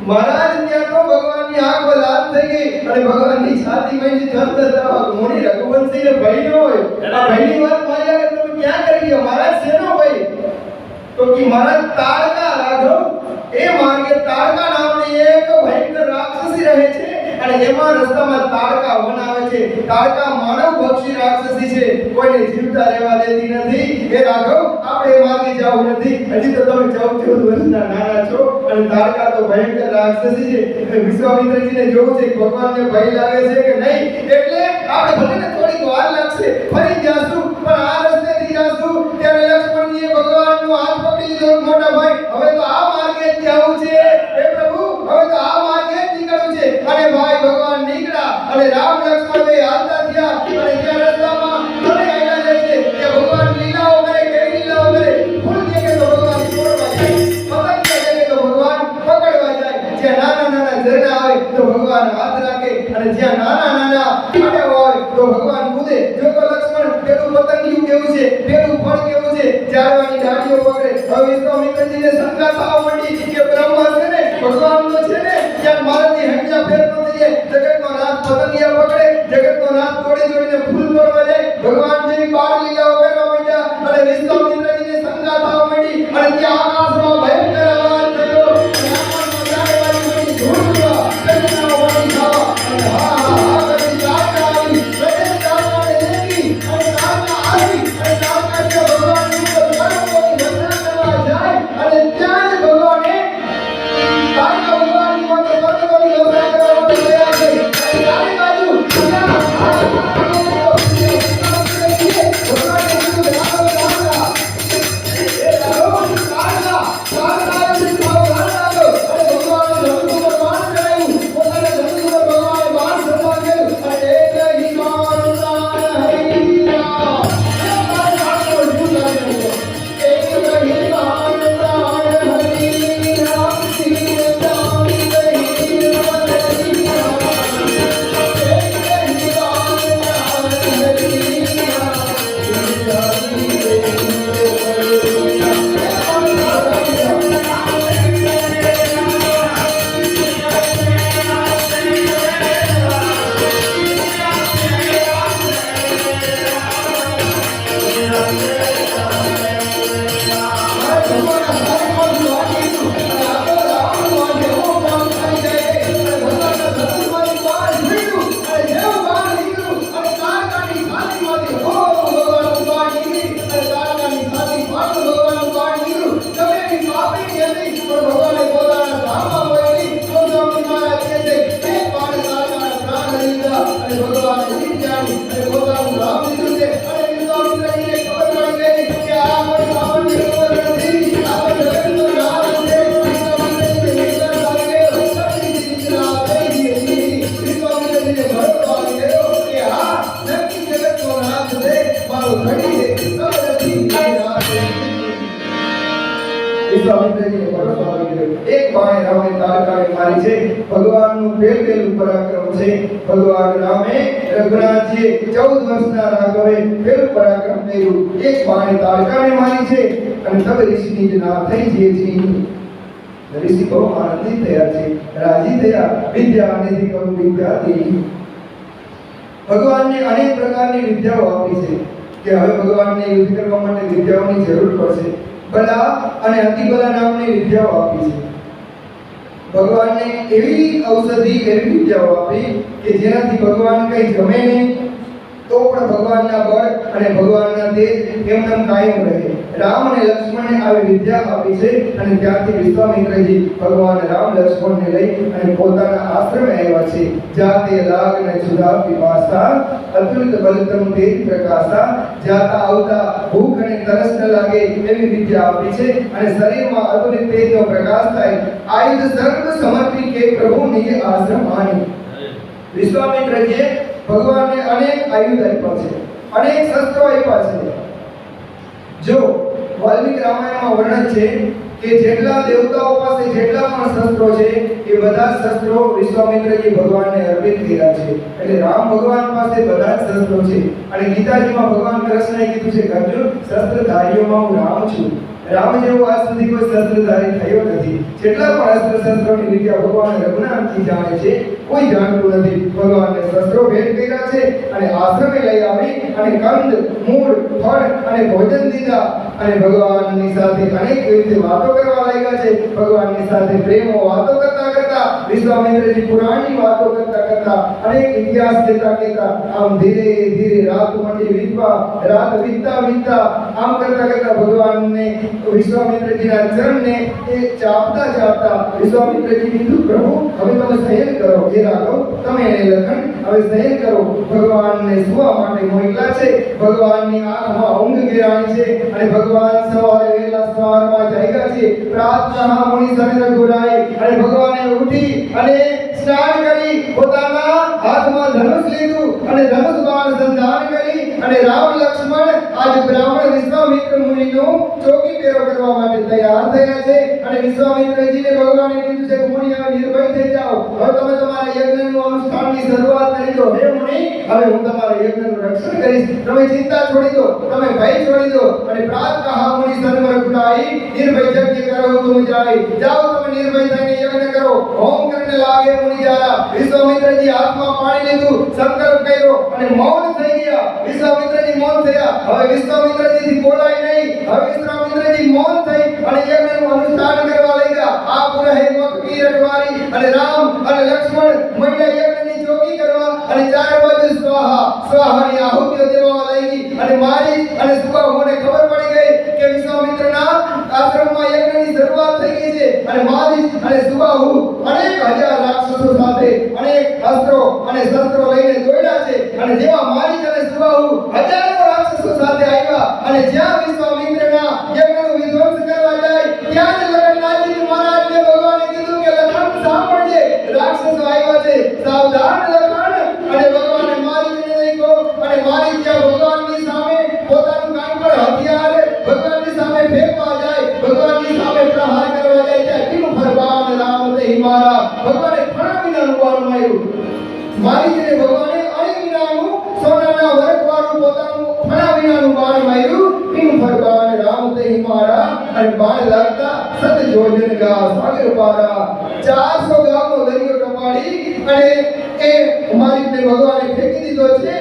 [SPEAKER 1] મહારાજ ત્યાં તો ભગવાનની આંખ લાલ થઈ ગઈ અને ભગવાનની છાતીમાં જે ધરધર મુનિ રઘુવંશીને ભય ન હોય આ ભયની વાત મારી આગળ તમે ક્યાં કરી ગયા મહારાજ શેનો ભય તો કે મહારાજ તારકા રાઘવ એ માર્ગે તારકા નામની એક ભયંકર રાક્ષસી રહે છે અને એમાં રસ્તામાં તારકા વન આવે છે તારકા માનવ ભક્ષી રાક્ષસી છે કોઈને જીવતા રહેવા દેતી નથી હે રાઘવ આપણે એ માર્ગે જવું નથી હજી તો તમે 14 વર્ષના નાના છો અને તારકા તો ભયંકર રાક્ષસી છે એટલે વિશ્વામિત્રજીને જોવું છે કે ભગવાનને ભય લાગે છે કે નહીં એટલે આપણે ભલે થોડીક વાર લાગશે ફરી જાશું પણ આ રસ્તેથી જાશું ત્યારે લક્ષ્મણજીએ ભગવાનનો હાથ પકડી લીધો મોટા ભાઈ હવે તો આ માર્ગે જ જવું છે હે પ્રભુ હવે તો આ માર્ગે જ નીકળવું છે અને ભાઈ ભગવાન નીકળ્યા અને રામ લક્ષ્મણ બે હાલતા થયા અને ત્યાં રસ્તામાં ઘરે આયલા જાય છે કે ભગવાન લીલાઓ કરે કેવી લીલાઓ કરે ફૂલ દેખે તો ભગવાન છોડવા જાય પતંગ દેખે તો ભગવાન પકડવા જાય જ્યાં નાના ઝરણા આવે તો ભગવાન હાથ રાખે અને જ્યાં નાના ખાડા હોય તો ભગવાન કૂદે જો તો લક્ષ્મણ પેલું પતંગિયું કેવું છે પેલું ફળ કેવું છે ઝાડવાની ડાળીઓ પકડે હવે વિશ્વામિત્રજીને શંકા થવા માંડી કે બ્રહ્મ છે ને ભગવાનનો છે ને જ્યાં મારાથી હંજા ફેર ન થઈ જાય જગતનો નાથ પતંગિયા પકડે જગતનો નાથ તોડીને ફૂલ તોડવા જાય ભગવાન જેવી બાળ લીલાઓ કરવા માંડ્યા અને વિશ્વામિત્રજીને શંકા થવા માંડી અને ત્યાં આકાશમાં ભયંકર અવાજ થયો આકાશમાં ઝાડવાની બધી ધૂળવા કન્યાઓ વળી ખાવા અને હા કરી તારકા આવી બેઠે તારકાને દેખી અને તારકા આવી અને તારકા જે ભગવાનની ઉપર પરમોની વંદના કરવા જાય અને ત્યાં જ ભગવાને તારકા ભગવાનની માટે પરમોની વંદના કરવા માટે તૈયાર થઈ અને ચારે બાજુ એક બાણે રામે તારકાને મારી છે ભગવાનનું પેલું પરાક્રમ છે ભગવાન રામે રઘુનાથજીએ 14 વર્ષના રાઘવે પેલું પરાક્રમ કર્યું એક બાણે તારકાને મારી છે અને તબ ઋષિની જ ના થઈ જે છે ઋષિ બહુ આનંદિત થયા છે રાજી થયા વિદ્યા અનેથી કહું વિદ્યા દેહી ભગવાનને અનેક પ્રકારની વિદ્યાઓ આપી છે કે હવે ભગવાનને યુદ્ધ કરવા માટે વિદ્યાઓની જરૂર પડશે બલા અને અતિબલા નામની વિદ્યાઓ આપી છે. ભગવાનને એવી ઔષધિ, એવી વિદ્યાઓ આપી કે જેનાથી ભગવાન કઈ જમે નહીં તો પણ ભગવાનના બળ અને ભગવાનના તેજ એમનેમ કાયમ રહે. રામ અને લક્ષ્મણને આવી વિદ્યા આપી છે અને ત્યારથી વિશ્વામિત્રજી ભગવાન રામ લક્ષ્મણને લઈ અને પોતાના આશ્રમે આવ્યા છે. જાતે લાગને જુદા પીપાસા અતુલિત બલતમ તેજ પ્રકાશા. જાતા આવતા ભૂખ અને તરસ ન લાગે એવી વિદ્યા આપી છે અને શરીરમાં અતુલિત તેજનો પ્રકાશ થાય. આયુધ સર્વ સમર્પિત કે પ્રભુ નિજ આશ્રમ આની. વિશ્વામિત્રજીએ ભગવાનને અનેક આયુધ આપ્યા છે, અનેક શસ્ત્રો આપ્યા છે. જો વાલ્મીકી રામાયણમાં વર્ણન છે કે જેટલા દેવતાઓ પાસે જેટલા પણ શસ્ત્રો છે એ બધા શસ્ત્રો વિશ્વામિત્રજી ભગવાનને અર્પિત કર્યા છે. એટલે રામ ભગવાન પાસે બધા જ શસ્ત્રો છે. અને ગીતાજીમાં ભગવાન કૃષ્ણએ કીધું છે કે અર્જુન, શસ્ત્રધારીઓમાં હું રામ છું. રામ જેવો આજ સુધી કોઈ શસ્ત્રધારી થયો નથી. જેટલા પણ અસ્ત્ર શસ્ત્રોની વિદ્યા ભગવાન રઘુનાથજી જાણે છે, કોઈ જાણતું નથી. ભગવાનને શસ્ત્રો ભેટ કર્યા છે અને આશ્રમે લઈ આવી અને કંદ, મૂળ, ફળ અને ભોજન દીધા અને ભગવાનની સાથે અનેક રીતે વાતો કરવા લાગ્યા છે. ભગવાનની સાથે પ્રેમો વાતો કરતા કરતા વિશ્વામિત્રજી પુરાણની વાતો કરતા કરતા અનેક ઇતિહાસ કહેતા આમ ધીરે ધીરે રાત મંડી વીતવા, રાત વીતતા વીતતા આમ કરતા કરતા ભગવાનને વિશ્વામિત્રજીના ચરણને એ ચાપતા ચાપતા વિશ્વામિત્રજી કીધું, પ્રભુ હવે તમે શયન કરો. હે રાઘવ, તમે એને લખન હવે શયન કરો. ભગવાનને સુવા માટે મોકલા છે. ભગવાનની આંખમાં ઊંઘ ગેરાણી છે અને ભગવાન સવારે વહેલા સવારમાં જાગ્યા છે. પ્રાતઃ મુનિ સમિર ગુરાઈ અને ભગવાને ઉઠી અને સ્નાન કરી પોતાના હાથમાં ધનુષ લીધું અને ધનુષ બાણ સંધાન કરી અને રામ લક્ષ્મણ આજ બ્રાહ્મણ વિશ્વામિત્ર મુનિનો ચોકી પેરો કરવા માટે તૈયાર થયા છે. અને વિશ્વામિત્રજીને ભગવાને કીધું છે, મુનિ હવે નિર્ભય થઈ જાઓ. હવે તમે તમારા યજ્ઞનું અનુષ્ઠાનની શરૂઆત કરી દો. હે મુનિ, હવે હું તમારા યજ્ઞનું રક્ષણ કરીશ. તમે ચિંતા છોડી દો, તમે ભય છોડી દો અને પ્રાતઃ મુનિ સન્મર ગુડાઈ નિર્ભય યજ્ઞ કરો તુમ જાય. જાઓ, તમે નિર્ભય થઈને યજ્ઞ કરો. હોમ કરને લાગે મુનિ જારા. વિશ્વામિત્રજી હાથમાં પાણી લીધું, સંકલ્પ કર્યો અને મૌન થઈ ગયા. વિશ્વામિત્રજી મૌન થયા. હવે વિશ્વામિત્રજીથી બોલાય નહીં. હવે વિશ્વામિત્રજી મૌન થઈ અને યજ્ઞનું અનુષ્ઠાન કરવા લાગ્યા. આ પુરહે મકબી રખવારી અને રામ અને લક્ષ્મણ મંડ્યા યજ્ઞની ચોકી કરવા અને ચારે બાજુ સ્વાહા સ્વાહાની આહુતિઓ દેવા લાગી. અને મારી અને સુબાહુને ખબર પડી ગઈ કે વિશ્વામિત્રના આશ્રમમાં યજ્ઞની શરૂઆત થઈ ગઈ છે. અને મારી અને સુબાહુ અનેક હજાર રાક્ષસો સાથે અનેક અસ્ત્રો અને શસ્ત્રો લઈને દોડ્યા છે. અને જેવા મારી અને સુબાહુ હજારો રાક્ષસો સાથે આવ્યા અને જ્યાં વિશ્વામિત્રના યજ્ઞનું વિધ્વંસ કરવા જાય ત્યાં જ લખનનાથજી મહારાજને ભગવાને કીધું કે લખન સાંભળજે, રાક્ષસો આવ્યા છે, સાવધાન લખન. અને ભગવાને મારીને દેખો અને મારી ત્યાં ભગવાનની સામે પોતાનું કાંઈ પણ હથિયાર ભગવાનની સામે ફેંકવા જાય, ભગવાનની સામે પ્રહાર કરવા જાય ત્યાં કિમ ફરમાન રામ તે મારા. ભગવાને ફણા વિનાનું બાણ માર્યું. મારીને ભગવાને અણી વિનાનું સોનાના વરખવાળું પોતાનું ફણા વિનાનું બાણ માર્યું. કિમ ફરમાન રામ તે મારા. અને બાણ લાગતા સત જોજન ગા સાગર પારા. 400 ગામનો દરિયો ટપાડી અને એ મારીને ભગવાને ફેંકી દીધો છે.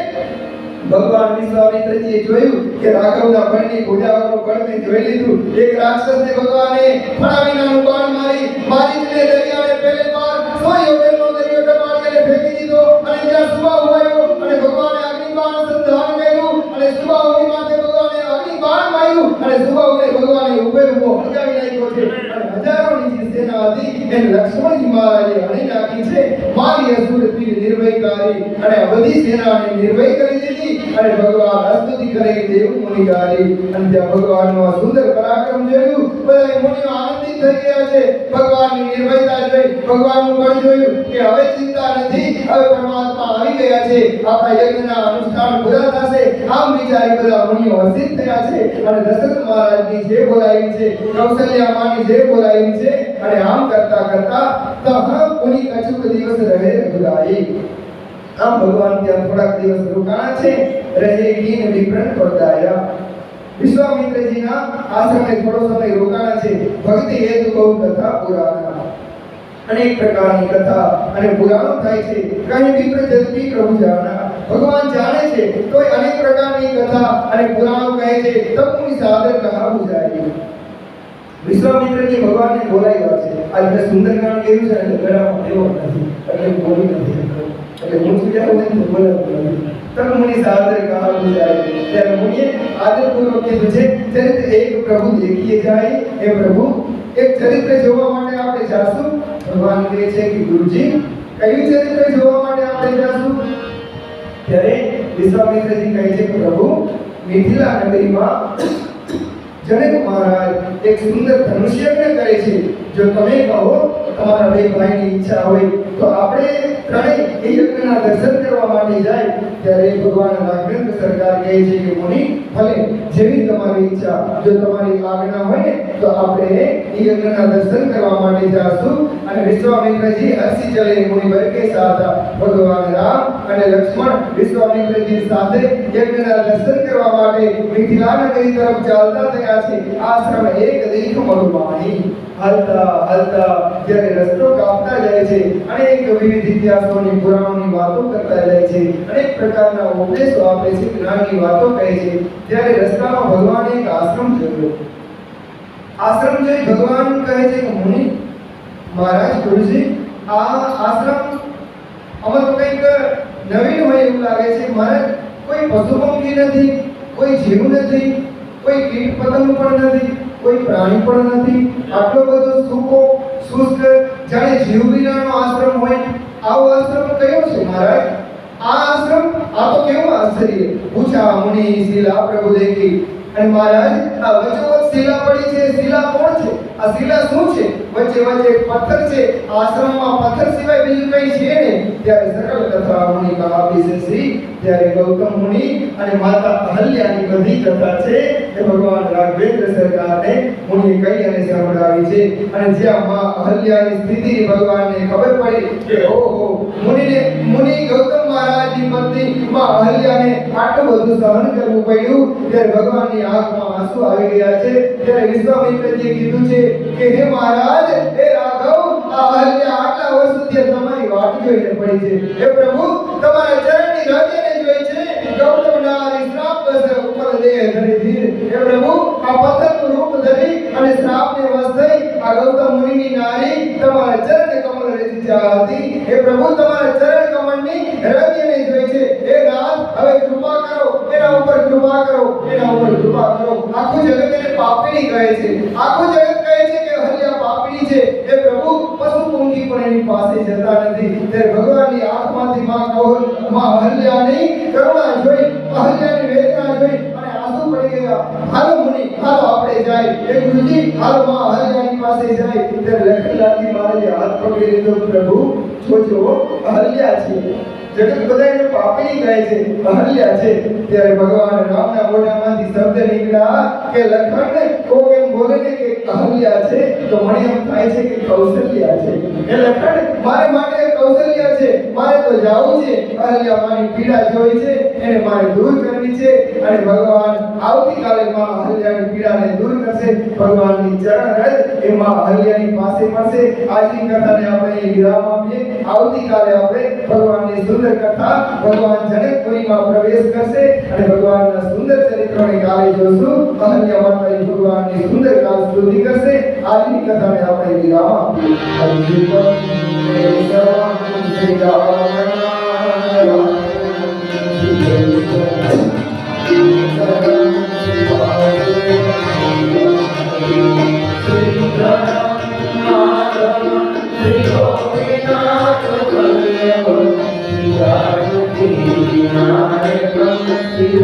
[SPEAKER 1] ભગવાન વિશ્વામિત્રજીએ જોયું કે રાઘવના બળની ભુજાઓનું બળ મેં જોઈ લીધું. એક રાક્ષસને ભગવાને ફણા વિનાનું બાણ મારીને દરિયાને પહેલે પાર 100 યોજનનો દરિયો ટપાડી અને ફેંકી દીધો. અને જ્યાં સુબાહુ આવ્યો અને ભગવાને અગ્નિબાણ સંધાન કર્યું અને સુબાહુની માથે ભગવાને અગ્નિબાણ માર્યું અને સુબાહુને ભગવાને ઉભે ઉભો હળગાવી નાખ્યો છે. અને હજારોની જે સેના હતી એને લક્ષ્મણજી મહારાજે હણી નાખી છે. મારી અસુર તીર નિર્ભયકારી અને આ બધી સેનાને નિર્ભય કરી દીધી. અને ભગવાન અસ્તુતિ કરે દેવ મુનિ ગારી. અને ત્યાં ભગવાનનો સુંદર પરાક્રમ જોયું. બધા મુનિઓ આનંદિત થઈ ગયા છે. ભગવાનની નિર્ભયતા જોઈ, ભગવાનનું બળ જોયું કે હવે ચિંતા નથી, હવે પરમાત્મા આવી ગયા છે, આપણા યજ્ઞના અનુષ્ઠાન પૂરા થશે. આમ વિચારી બધા મુનિઓ હર્ષિત થયા છે. અને દશરથ મહારાજની જે બોલાવી છે, કૌશલ્યા માની જે બોલાવી છે, અને આમ કરતા કરતા તહ પુનિ કછુક દિવસ રહે રઘુરાઈ. આમ ભગવાન ત્યાં થોડાક દિવસ રોકાણા છે. રહે કીન વિપ્રણ પડદાયા. વિશ્વામિત્રજીના આશ્રમે થોડો સમય રોકાણા છે. ભક્તિ હેતુ બહુ કથા પુરાણા, અનેક પ્રકારની કથા અને પુરાણો થાય છે. કઈ વિપ્ર જગતી પ્રભુ જાણા. ભગવાન જાણે છે તોય અનેક પ્રકારની કથા અને પુરાણો કહે છે. તપની સાદર કહા બુજાય. વિશ્વામિત્રજી ભગવાનને બોલાવ્યા છે. આજે સુંદરકાંડ કેવું છે એટલે ગળામાં એવો નથી એટલે બોલી નથી શકતો. એટલે હું વિચારું ને તો બોલાતું નથી. તબ મુનિ સાદર કહા જાય ત્યારે મુનિએ આદરપૂર્વક કીધું છે ચરિત્ર એક પ્રભુ દેખીએ જાય એ પ્રભુ એક ચરિત્ર જોવા માટે આપણે જાશું. ભગવાન કહે છે કે ગુરુજી કયું ચરિત્ર જોવા માટે આપણે જાશું? ત્યારે વિશ્વામિત્રજી કહે છે કે પ્રભુ મિથિલા નગરીમાં જનક મહારાજ એક સુંદર ધનુષ્ય યજ્ઞ કરે છે. જો તમે કહો તમારા બે ભાઈની ઈચ્છા હોય તો આપણે ત્રણેય એ યજ્ઞના દર્શન કરવા માટે જાય. ત્યારે ભગવાન રાઘવેન્દ્ર સરકાર કહે છે કે મુનિ ભલે જેવી તમારી ઈચ્છા, જો તમારી આજ્ઞા હોય ને તો આપણે એ યજ્ઞના દર્શન કરવા માટે જાશું. અને વિશ્વામિત્રજી હસી ચલે મુનિ વર્ગે સાથ ભગવાન રામ અને લક્ષ્મણ વિશ્વામિત્રજી સાથે યજ્ઞના દર્શન કરવા માટે મિથિલા નગરી તરફ ચાલતા થયા છે. આશ્રમ એક દીઠ મરુમાણી હાલતા હાલતા જ્યારે રસ્તો કાપતા જાય છે, અનેક વિવિધ ઇતિહાસોની પુરાણોની વાતો કરતા જાય છે, અનેક પ્રકારના ઉપદેશો આપે છે, જ્ઞાનની વાતો કહે છે. ત્યારે રસ્તામાં ભગવાન એક આશ્રમ જોયો. આશ્રમ જોઈ ભગવાન કહે છે કે મુનિ મહારાજ ગુરુજી આ આશ્રમ આમાં તો કંઈક નવીન હોય એવું લાગે છે. મહારાજ કોઈ પશુ પંખી નથી, કોઈ જીવ નથી, કોઈ કીટ પતંગ પણ નથી, કોઈ પ્રાણી પણ નથી. આટલો બધો સૂકો શુષ્ક જાણે જીવ વિનાનો આશ્રમ હોય. આવો આશ્રમ કયો છે મહારાજ? આ આશ્રમ આ તો કેવું આશ્ચર્ય! પૂછા મુનિ શિલા પ્રભુ દેખી. અને મહારાજ આ વચ્ચોવચ્ચ શિલા પડી છે. શિલા કોણ છે? આ શિલા શું છે? વચ્ચે વચ્ચે એક પથ્થર છે. આશ્રમમાં પથ્થર સિવાય બીજું કંઈ છે નહીં. ત્યારે સકલ કથા મુનિ કહા વિશેષી. ત્યારે ગૌતમ મુનિ અને માતા અહલ્યાની બધી કથા છે એ ભગવાન રાઘવેન્દ્ર સરકારને મુનિએ કહી અને સંભળાવી છે. અને જ્યાં માં અહલ્યાની સ્થિતિની ભગવાનને ખબર પડી કે ઓહો મુનિ ગૌતમ મહારાજની પત્ની માં અહલ્યાને આટલું બધું સહન કરવું પડ્યું, ત્યારે ભગવાનની આંખમાં આંસુ આવી ગયા છે. ત્યારે વિશ્વામિત્રજીએ કીધું છે કે હે મહારાજ, હે રાઘવ, આ અહલ્યા આટલા વર્ષોથી તમારી વાટ જોઈને પડી છે. હે પ્રભુ, તમારા ચરણની રજને જોઈ છે. ગૌતમ નારી શ્રાપ બસ ઉપર દેહ ધરી ધીર. હે પ્રભુ, આ પથ્થરનું રૂપ ધરી અને શ્રાપને વશ થઈ આ ગૌતમ મુનિની નારી તમારા ચરણ કમળ રચી હતી. હે પ્રભુ, તમારા ચરણ કમળની રજને જોઈ છે. હે નાથ, હવે કૃપા કરો, એના ઉપર કૃપા કરો, એના ઉપર કૃપા કરો. આખું જગત એને પાપીણી કહે છે. આખું જગત કહે છે કે અહલ્યા પાપીણી છે. હે પ્રભુ, પશુ પંખી પણ એની પાસે જતા નથી. ત્યારે ભગવાનની આંખમાંથી માં અહલ્યાની કરુણા જોઈ, અહલ્યાની વેદના જોઈ અને આંસુ પડી ગયા. હાલો મુનિ, હાલો આપણે જાય. હે ગુરુજી, હાલો માં અહલ્યાની પાસે જાય. ત્યારે લખનલાલજી મહારાજે હાથ પકડી લીધો. પ્રભુ જોજો, અહલ્યા છે. જગત બધા એને પાપીણી કહે છે, અહલ્યા છે. ત્યારે ભગવાન રામના મોઢામાંથી શબ્દ નીકળ્યા કે લખન કોક એમ બોલે ને કે અહલ્યા છે તો મને એમ થાય છે કે કૌશલ્યા છે. એ લખન મારે માટે કૌશલ્યા છે, મારે તો જાવું છે. અહલ્યા મારી પીડા જોઈ છે, એને મારે દૂર કરવી છે. અને ભગવાન આવતીકાલે માં અહલ્યાની પીડાને દૂર કરશે. ભગવાનની ચરણ રજ એ માં અહલ્યાની પાસે મળશે. આજની કથાને આપણે વિરામ આપીએ. આવતીકાલે આપણે ભગવાનની સુંદર કથા ભગવાન જનકપુરીમાં પ્રવેશ કરશે અને ભગવાનના સુંદર ચરિત્રોને કાલે જોશું. અહલ્યા માતાજી ભગવાનની સુંદર કાલ સ્તુતિ કરશે. આજની કથાને આપણે વિરામ આપીએ.
[SPEAKER 2] Shri